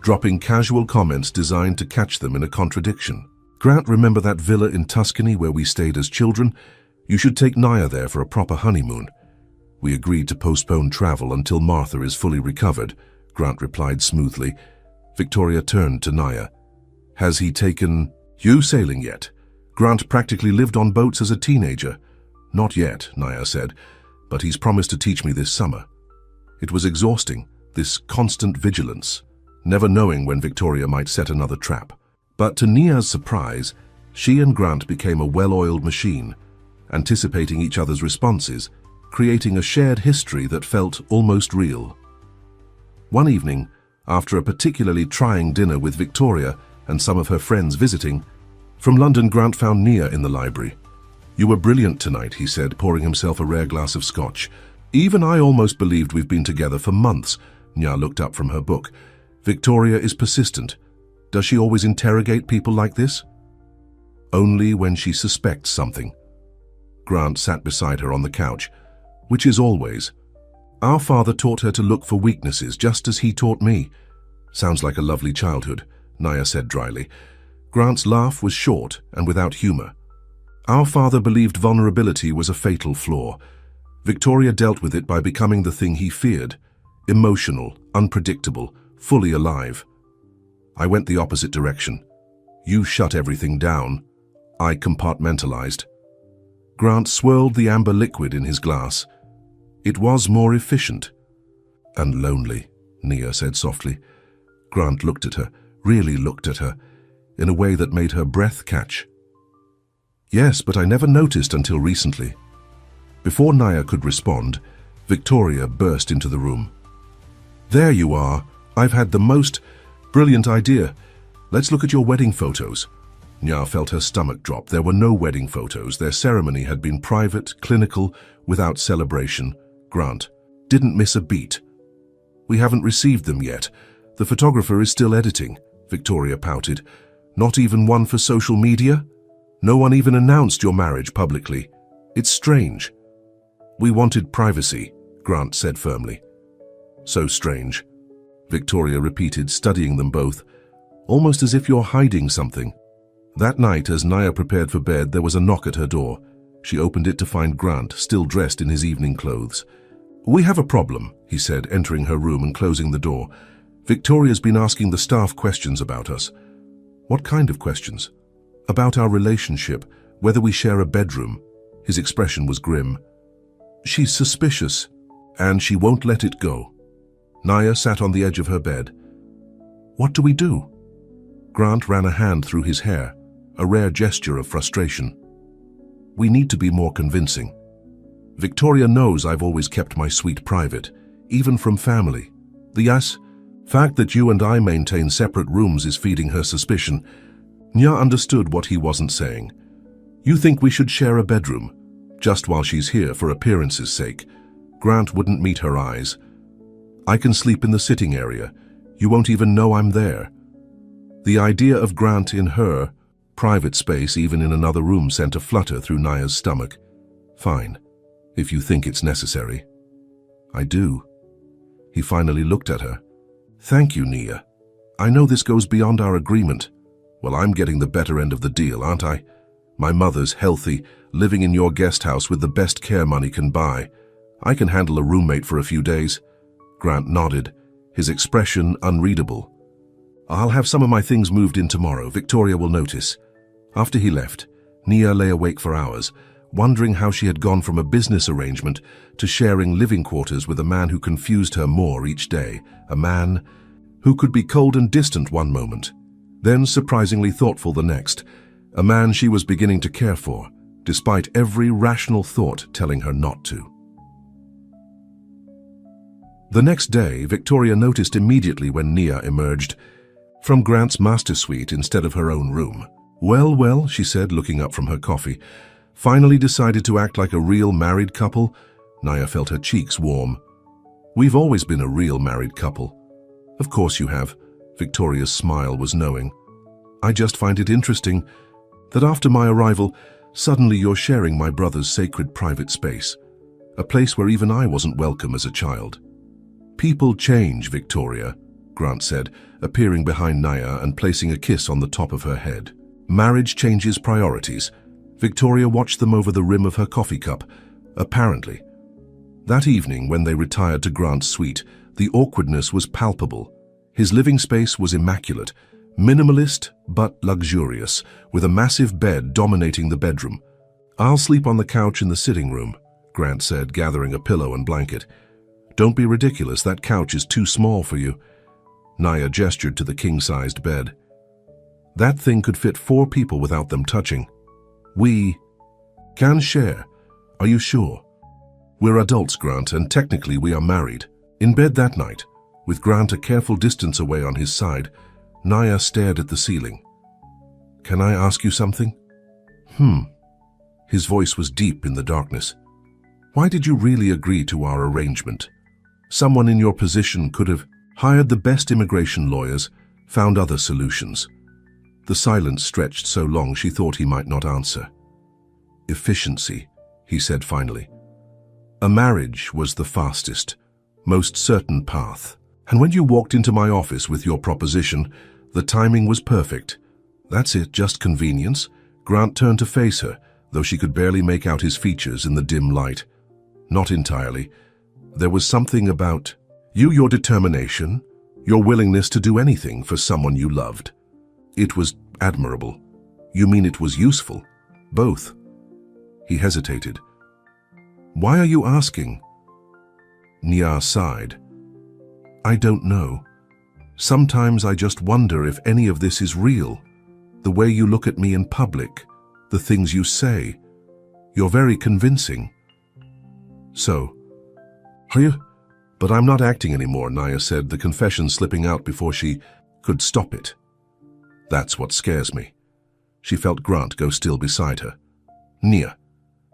dropping casual comments designed to catch them in a contradiction. Grant, remember that villa in Tuscany where we stayed as children? You should take Nia there for a proper honeymoon. We agreed to postpone travel until Martha is fully recovered, Grant replied smoothly. Victoria turned to Nia. Has he taken you sailing yet? Grant practically lived on boats as a teenager. Not yet, Nia said, but he's promised to teach me this summer. It was exhausting, this constant vigilance, never knowing when Victoria might set another trap. But to Nia's surprise, She and Grant became a well-oiled machine, anticipating each other's responses, creating a shared history that felt almost real. One evening, after a particularly trying dinner with Victoria and some of her friends visiting, from London, Grant found Nia in the library. "You were brilliant tonight," he said, pouring himself a rare glass of scotch. "Even I almost believed we've been together for months." Nia looked up from her book. "Victoria is persistent. Does she always interrogate people like this?" "Only when she suspects something." Grant sat beside her on the couch. "Which is always. Our father taught her to look for weaknesses, just as he taught me." "Sounds like a lovely childhood," Nia said dryly. Grant's laugh was short and without humor. "Our father believed vulnerability was a fatal flaw. Victoria dealt with it by becoming the thing he feared: emotional, unpredictable, fully alive. I went the opposite direction. You shut everything down. I compartmentalized." Grant swirled the amber liquid in his glass. "It was more efficient." "And lonely," Nia said softly. Grant looked at her, really looked at her, in a way that made her breath catch. "Yes, but I never noticed until recently." Before Nia could respond, Victoria burst into the room. "There you are. I've had the most brilliant idea. Let's look at your wedding photos." Nia felt her stomach drop. There were no wedding photos. Their ceremony had been private, clinical, without celebration. Grant didn't miss a beat. "We haven't received them yet. The photographer is still editing," Victoria pouted. "Not even one for social media? No one even announced your marriage publicly. It's strange." "We wanted privacy," Grant said firmly. "So strange," Victoria repeated, studying them both, "almost as if you're hiding something." That night, as Nia prepared for bed, there was a knock at her door. She opened it to find Grant, still dressed in his evening clothes. "We have a problem," he said, entering her room and closing the door. "Victoria's been asking the staff questions about us." "What kind of questions?" "About our relationship, whether we share a bedroom." His expression was grim. "She's suspicious, and she won't let it go." Nia sat on the edge of her bed. "What do we do?" Grant ran a hand through his hair, a rare gesture of frustration. "We need to be more convincing. Victoria knows I've always kept my suite private, even from family. The fact that you and I maintain separate rooms is feeding her suspicion." Nia understood what he wasn't saying. "You think we should share a bedroom, just while she's here for appearance's sake?" Grant wouldn't meet her eyes. "I can sleep in the sitting area. You won't even know I'm there." The idea of Grant in her private space, even in another room, sent a flutter through Nia's stomach. "Fine, if you think it's necessary." "I do." He finally looked at her. "Thank you, Nia. I know this goes beyond our agreement. Well, I'm getting the better end of the deal, aren't I? My mother's healthy, living in your guest house with the best care money can buy. I can handle a roommate for a few days." Grant nodded, his expression unreadable. "I'll have some of my things moved in tomorrow. Victoria will notice." After he left, Nia lay awake for hours, wondering how she had gone from a business arrangement to sharing living quarters with a man who confused her more each day, a man who could be cold and distant one moment, then surprisingly thoughtful the next, a man she was beginning to care for, despite every rational thought telling her not to. The next day, Victoria noticed immediately when Nia emerged from Grant's master suite instead of her own room. "Well, well," she said, looking up from her coffee. "Finally decided to act like a real married couple?" Nia felt her cheeks warm. "We've always been a real married couple." "Of course you have." Victoria's smile was knowing. "I just find it interesting that after my arrival, suddenly you're sharing my brother's sacred private space, a place where even I wasn't welcome as a child." "People change, Victoria," Grant said, appearing behind Nia and placing a kiss on the top of her head. "Marriage changes priorities." Victoria watched them over the rim of her coffee cup. Apparently. That evening, when they retired to Grant's suite, the awkwardness was palpable. His living space was immaculate, minimalist but luxurious, with a massive bed dominating the bedroom. "I'll sleep on the couch in the sitting room," Grant said, gathering a pillow and blanket. "Don't be ridiculous, that couch is too small for you." Nia gestured to the king-sized bed. That thing could fit 4 people without them touching. We can share. Are you sure? We're adults, Grant, and technically we are married. In bed that night, with Grant a careful distance away on his side, Naya stared at the ceiling. Can I ask you something? His voice was deep in the darkness. Why did you really agree to our arrangement? Someone in your position could have hired the best immigration lawyers, found other solutions. The silence stretched so long she thought he might not answer. Efficiency, he said finally. A marriage was the fastest, most certain path. And when you walked into my office with your proposition, the timing was perfect. That's it, just convenience. Grant turned to face her, though she could barely make out his features in the dim light. Not entirely. There was something about you, your determination, your willingness to do anything for someone you loved. It was admirable. You mean it was useful? Both. He hesitated. Why are you asking? Nia sighed. I don't know. Sometimes I just wonder if any of this is real. The way you look at me in public, the things you say. You're very convincing. So, are you? But I'm not acting anymore, Nia said, the confession slipping out before she could stop it. That's what scares me. She felt Grant go still beside her. Nia,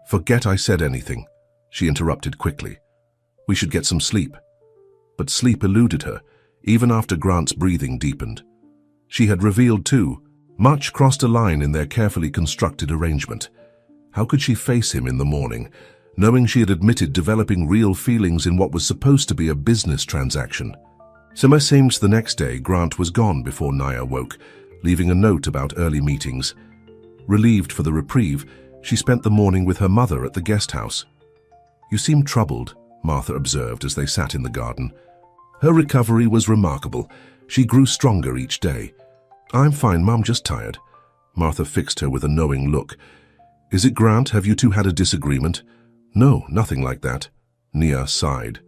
forget I said anything, she interrupted quickly. We should get some sleep. But sleep eluded her, even after Grant's breathing deepened. She had revealed, too, much crossed a line in their carefully constructed arrangement. How could she face him in the morning, knowing she had admitted developing real feelings in what was supposed to be a business transaction? So it seems the next day Grant was gone before Nia woke, leaving a note about early meetings. Relieved for the reprieve, she spent the morning with her mother at the guest house. You seem troubled, Martha observed as they sat in the garden. Her recovery was remarkable. She grew stronger each day. I'm fine, Mum, just tired. Martha fixed her with a knowing look. Is it Grant? Have you two had a disagreement? No, nothing like that. Nia sighed.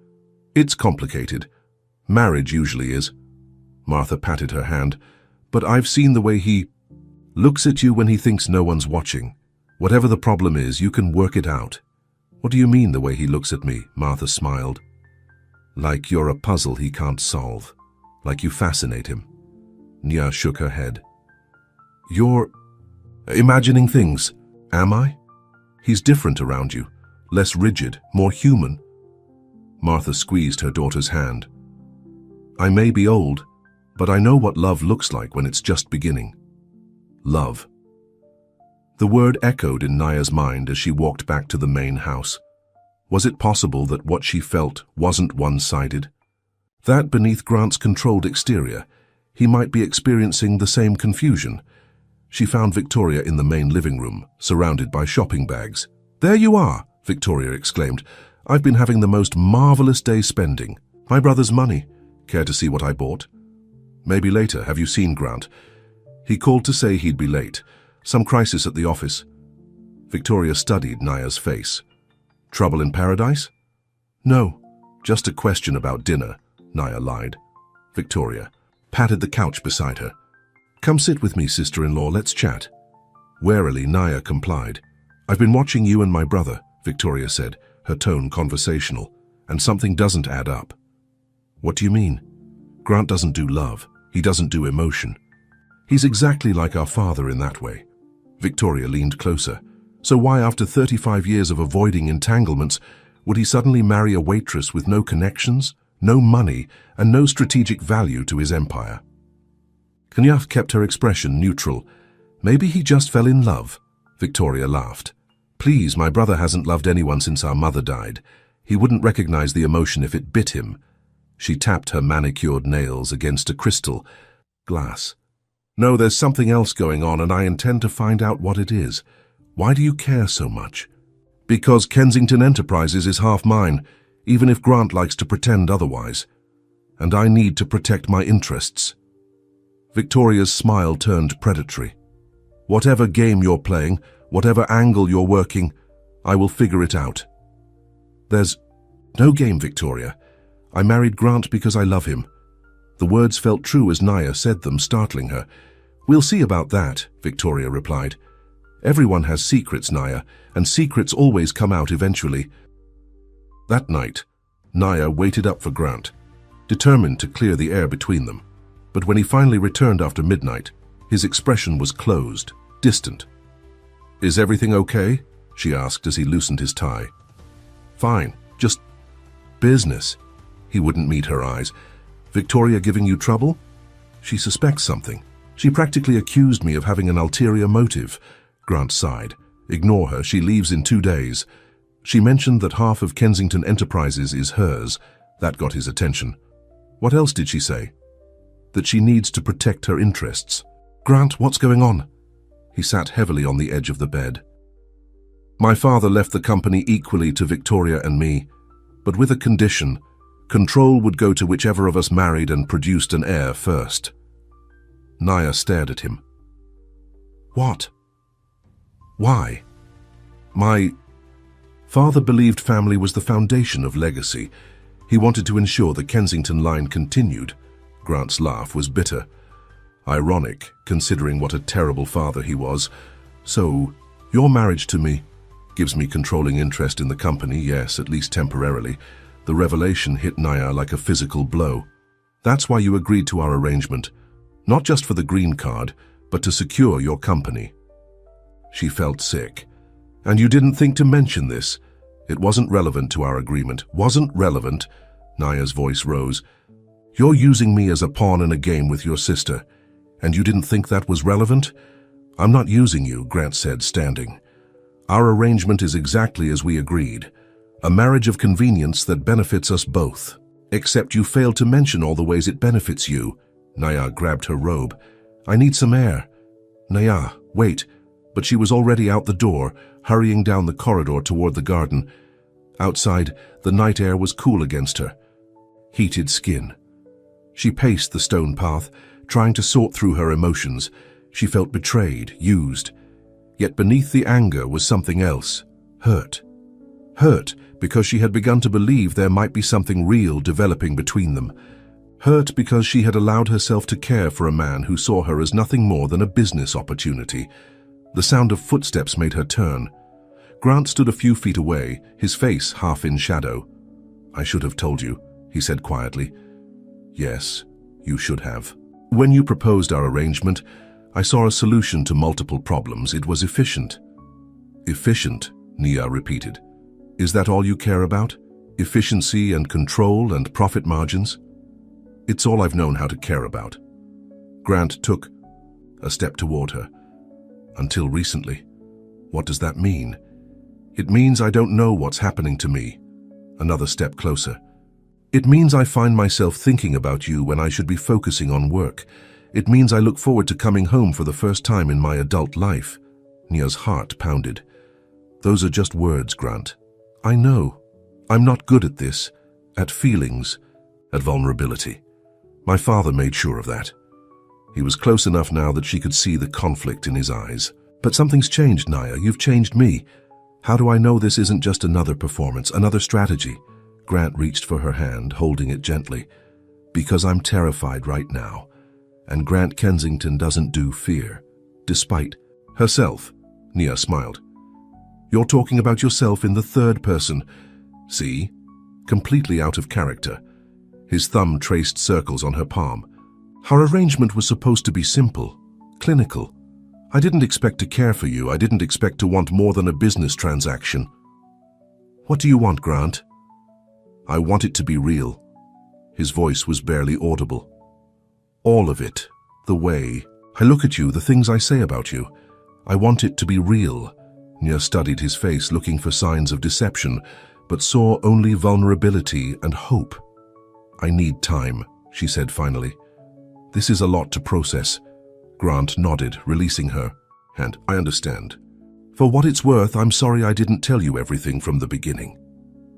It's complicated. Marriage usually is. Martha patted her hand. But I've seen the way he looks at you when he thinks no one's watching. Whatever the problem is, you can work it out. What do you mean the way he looks at me? Martha smiled. Like you're a puzzle he can't solve. Like you fascinate him. Nia shook her head. You're imagining things. Am I? He's different around you. Less rigid, more human. Martha squeezed her daughter's hand. I may be old, but I know what love looks like when it's just beginning. Love. The word echoed in Nia's mind as she walked back to the main house. Was it possible that what she felt wasn't one-sided? That beneath Grant's controlled exterior, he might be experiencing the same confusion. She found Victoria in the main living room, surrounded by shopping bags. There you are, Victoria exclaimed. I've been having the most marvelous day spending. My brother's money. Care to see what I bought? Maybe later. Have you seen Grant? He called to say he'd be late. Some crisis at the office. Victoria studied Nia's face. Trouble in paradise? No, just a question about dinner, Nia lied. Victoria patted the couch beside her. Come sit with me, sister-in-law, let's chat. Warily, Nia complied. I've been watching you and my brother, Victoria said, her tone conversational, and something doesn't add up. What do you mean? Grant doesn't do love. He doesn't do emotion. He's exactly like our father in that way. Victoria leaned closer. So why, after 35 years of avoiding entanglements, would he suddenly marry a waitress with no connections, no money, and no strategic value to his empire? Kanyaf kept her expression neutral. Maybe he just fell in love. Victoria laughed. Please, my brother hasn't loved anyone since our mother died. He wouldn't recognize the emotion if it bit him. She tapped her manicured nails against a crystal glass. No, there's something else going on, and I intend to find out what it is. Why do you care so much? Because Kensington Enterprises is half mine, even if Grant likes to pretend otherwise. And I need to protect my interests. Victoria's smile turned predatory. Whatever game you're playing, whatever angle you're working, I will figure it out. There's no game, Victoria. I married Grant because I love him. The words felt true as Nia said them, startling her. "We'll see about that," Victoria replied. "Everyone has secrets, Naya, and secrets always come out eventually." That night, Naya waited up for Grant, determined to clear the air between them. But when he finally returned after midnight, his expression was closed, distant. "Is everything okay?" she asked as he loosened his tie. "Fine, just business." He wouldn't meet her eyes. "Victoria giving you trouble?" "She suspects something. She practically accused me of having an ulterior motive." Grant sighed. "Ignore her. She leaves in 2 days. She mentioned that half of Kensington Enterprises is hers." That got his attention. "What else did she say?" "That she needs to protect her interests." "Grant, what's going on?" He sat heavily on the edge of the bed. "My father left the company equally to Victoria and me, but with a condition. Control would go to whichever of us married and produced an heir first." Naya stared at him. "What? Why?" "My father believed family was the foundation of legacy. He wanted to ensure the Kensington line continued." Grant's laugh was bitter. "Ironic, considering what a terrible father he was. So, your marriage to me gives me controlling interest in the company, yes, at least temporarily." The revelation hit Naya like a physical blow. "That's why you agreed to our arrangement, not just for the green card, but to secure your company." She felt sick. "And you didn't think to mention this? It wasn't relevant to our agreement." "Wasn't relevant?" Naya's voice rose. "You're using me as a pawn in a game with your sister, and you didn't think that was relevant?" "I'm not using you," Grant said, standing. "Our arrangement is exactly as we agreed. A marriage of convenience that benefits us both. Except you failed to mention all the ways it benefits you." Naya grabbed her robe. "I need some air." "Naya, wait." But she was already out the door, hurrying down the corridor toward the garden. Outside, the night air was cool against her. Heated skin. She paced the stone path, trying to sort through her emotions. She felt betrayed, used. Yet beneath the anger was something else. Hurt. Hurt because she had begun to believe there might be something real developing between them. Hurt because she had allowed herself to care for a man who saw her as nothing more than a business opportunity. The sound of footsteps made her turn. Grant stood a few feet away, his face half in shadow. "I should have told you," he said quietly. "Yes, you should have. When you proposed our arrangement, I saw a solution to multiple problems. It was efficient." "Efficient," Nia repeated. "Is that all you care about? Efficiency and control and profit margins?" "It's all I've known how to care about." Grant took a step toward her. "Until recently." "What does that mean?" "It means I don't know what's happening to me." Another step closer. "It means I find myself thinking about you when I should be focusing on work. It means I look forward to coming home for the first time in my adult life." Nia's heart pounded. "Those are just words, Grant. I know. I'm not good at this, at feelings, at vulnerability. My father made sure of that." He was close enough now that she could see the conflict in his eyes. "But something's changed, Naya. You've changed me. How do I know this isn't just another performance, another strategy?" Grant reached for her hand, holding it gently. "Because I'm terrified right now. And Grant Kensington doesn't do fear. Despite herself." Nia smiled. "You're talking about yourself in the third person. See? Completely out of character." His thumb traced circles on her palm. "Our arrangement was supposed to be simple, clinical. I didn't expect to care for you. I didn't expect to want more than a business transaction." "What do you want, Grant?" "I want it to be real." His voice was barely audible. "All of it. The way I look at you, the things I say about you. I want it to be real." Nia studied his face, looking for signs of deception, but saw only vulnerability and hope. "I need time," she said finally. "This is a lot to process." Grant nodded, releasing her. "And I understand. For what it's worth, I'm sorry I didn't tell you everything from the beginning."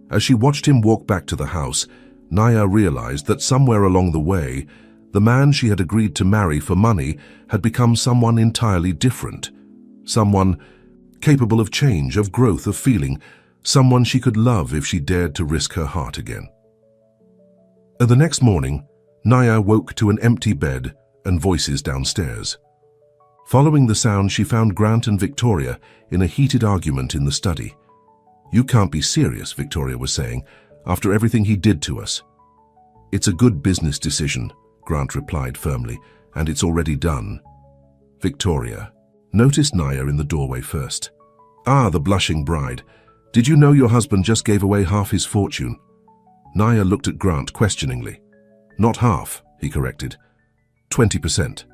As she watched him walk back to the house, Naya realized that somewhere along the way, the man she had agreed to marry for money had become someone entirely different. Someone capable of change, of growth, of feeling. Someone she could love if she dared to risk her heart again. The next morning, Naya woke to an empty bed and voices downstairs. Following the sound, she found Grant and Victoria in a heated argument in the study. "You can't be serious," Victoria was saying, "after everything he did to us." "It's a good business decision," Grant replied firmly, "and it's already done." Victoria noticed Naya in the doorway first. "Ah, the blushing bride. Did you know your husband just gave away half his fortune?" Naya looked at Grant questioningly. "Not half," he corrected. 20%.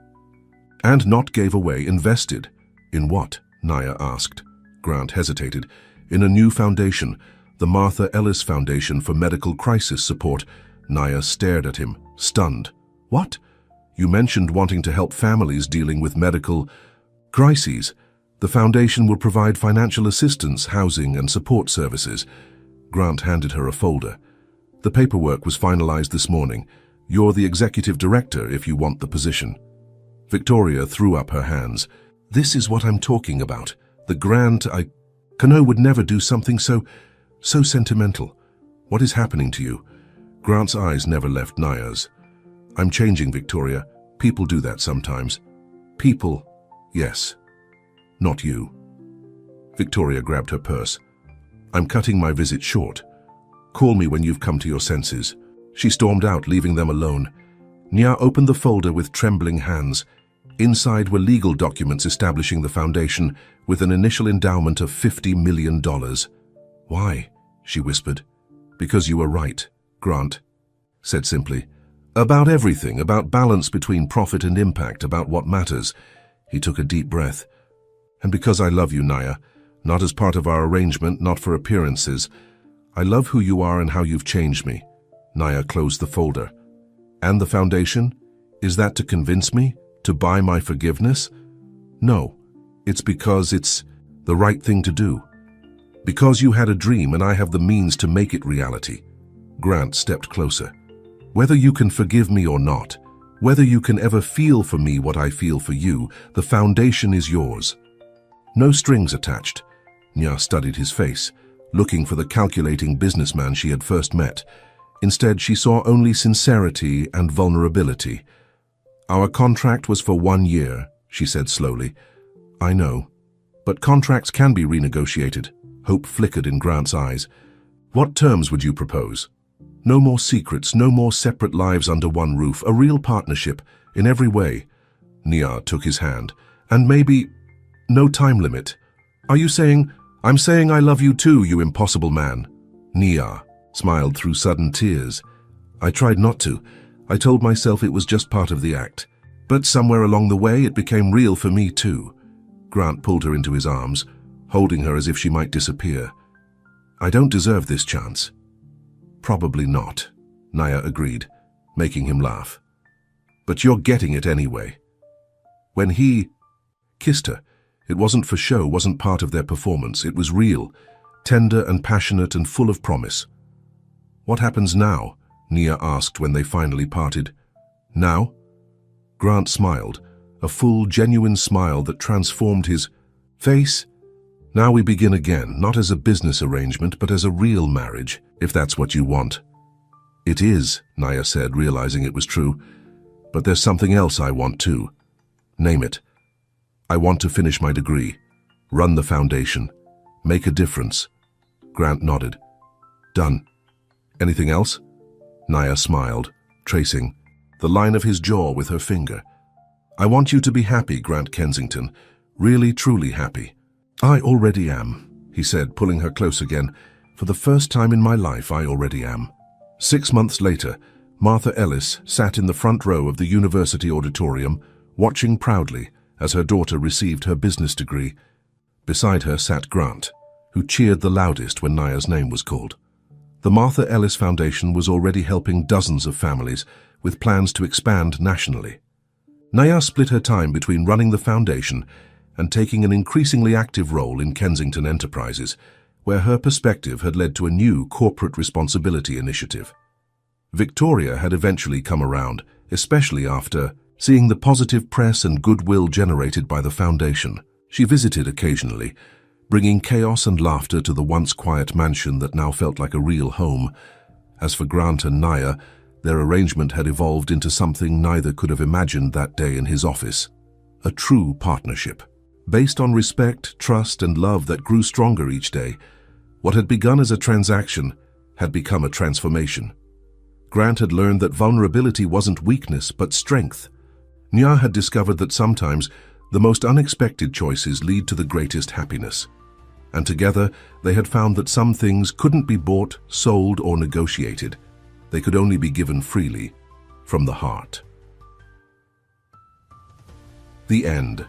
"And not gave away, invested." "In what?" Naya asked. Grant hesitated. "In a new foundation, the Martha Ellis Foundation for Medical Crisis Support." Naya stared at him, stunned. "What? You mentioned wanting to help families dealing with medical crises. The foundation will provide financial assistance, housing, and support services." Grant handed her a folder. "The paperwork was finalized this morning. You're the executive director if you want the position." Victoria threw up her hands. "This is what I'm talking about. The grant. Kano would never do something so sentimental. What is happening to you?" Grant's eyes never left Naya's. "I'm changing, Victoria. People do that sometimes." "People? Yes. Not you." Victoria grabbed her purse. "I'm cutting my visit short. Call me when you've come to your senses." She stormed out, leaving them alone. Nya opened the folder with trembling hands. Inside were legal documents establishing the foundation with an initial endowment of $50 million. "Why?" she whispered. "Because you were right," Grant said simply. "About everything, about balance between profit and impact, about what matters." He took a deep breath. "And because I love you, Naya, not as part of our arrangement, not for appearances. I love who you are and how you've changed me." Naya closed the folder. "And the foundation? Is that to convince me? To buy my forgiveness?" "No, it's because it's the right thing to do. Because you had a dream and I have the means to make it reality." Grant stepped closer. "Whether you can forgive me or not, whether you can ever feel for me what I feel for you, the foundation is yours. No strings attached." Nya studied his face, looking for the calculating businessman she had first met. Instead, she saw only sincerity and vulnerability. "Our contract was for 1 year," she said slowly. "I know. But contracts can be renegotiated." Hope flickered in Grant's eyes. "What terms would you propose?" "No more secrets, no more separate lives under one roof, a real partnership, in every way." Nya took his hand. "And maybe no time limit." "Are you saying—" "I'm saying I love you too, you impossible man." Nya smiled through sudden tears. "I tried not to. I told myself it was just part of the act. But somewhere along the way it became real for me too." Grant pulled her into his arms, holding her as if she might disappear. "I don't deserve this chance." "Probably not," Naya agreed, making him laugh. "But you're getting it anyway." When he kissed her, it wasn't for show, wasn't part of their performance. It was real, tender and passionate and full of promise. "What happens now?" Nia asked when they finally parted. "Now?" Grant smiled, a full, genuine smile that transformed his face. "Now we begin again, not as a business arrangement, but as a real marriage, if that's what you want." "It is," Naya said, realizing it was true. "But there's something else I want too." "Name it." "I want to finish my degree, run the foundation, make a difference." Grant nodded. "Done. Anything else?" Naya smiled, tracing the line of his jaw with her finger. "I want you to be happy, Grant Kensington, really, truly happy." "I already am," he said, pulling her close again. "For the first time in my life, I already am." 6 months later, Martha Ellis sat in the front row of the university auditorium, watching proudly as her daughter received her business degree. Beside her sat Grant, who cheered the loudest when Naya's name was called. The Martha Ellis Foundation was already helping dozens of families, with plans to expand nationally. Naya split her time between running the foundation and taking an increasingly active role in Kensington Enterprises, where her perspective had led to a new corporate responsibility initiative. Victoria had eventually come around, especially after seeing the positive press and goodwill generated by the foundation. She visited occasionally, bringing chaos and laughter to the once quiet mansion that now felt like a real home. As for Grant and Naya, their arrangement had evolved into something neither could have imagined that day in his office. a true partnership. Based on respect, trust, and love that grew stronger each day, what had begun as a transaction had become a transformation. Grant had learned that vulnerability wasn't weakness, but strength. Nya had discovered that sometimes the most unexpected choices lead to the greatest happiness. And together, they had found that some things couldn't be bought, sold, or negotiated. They could only be given freely, from the heart. The end.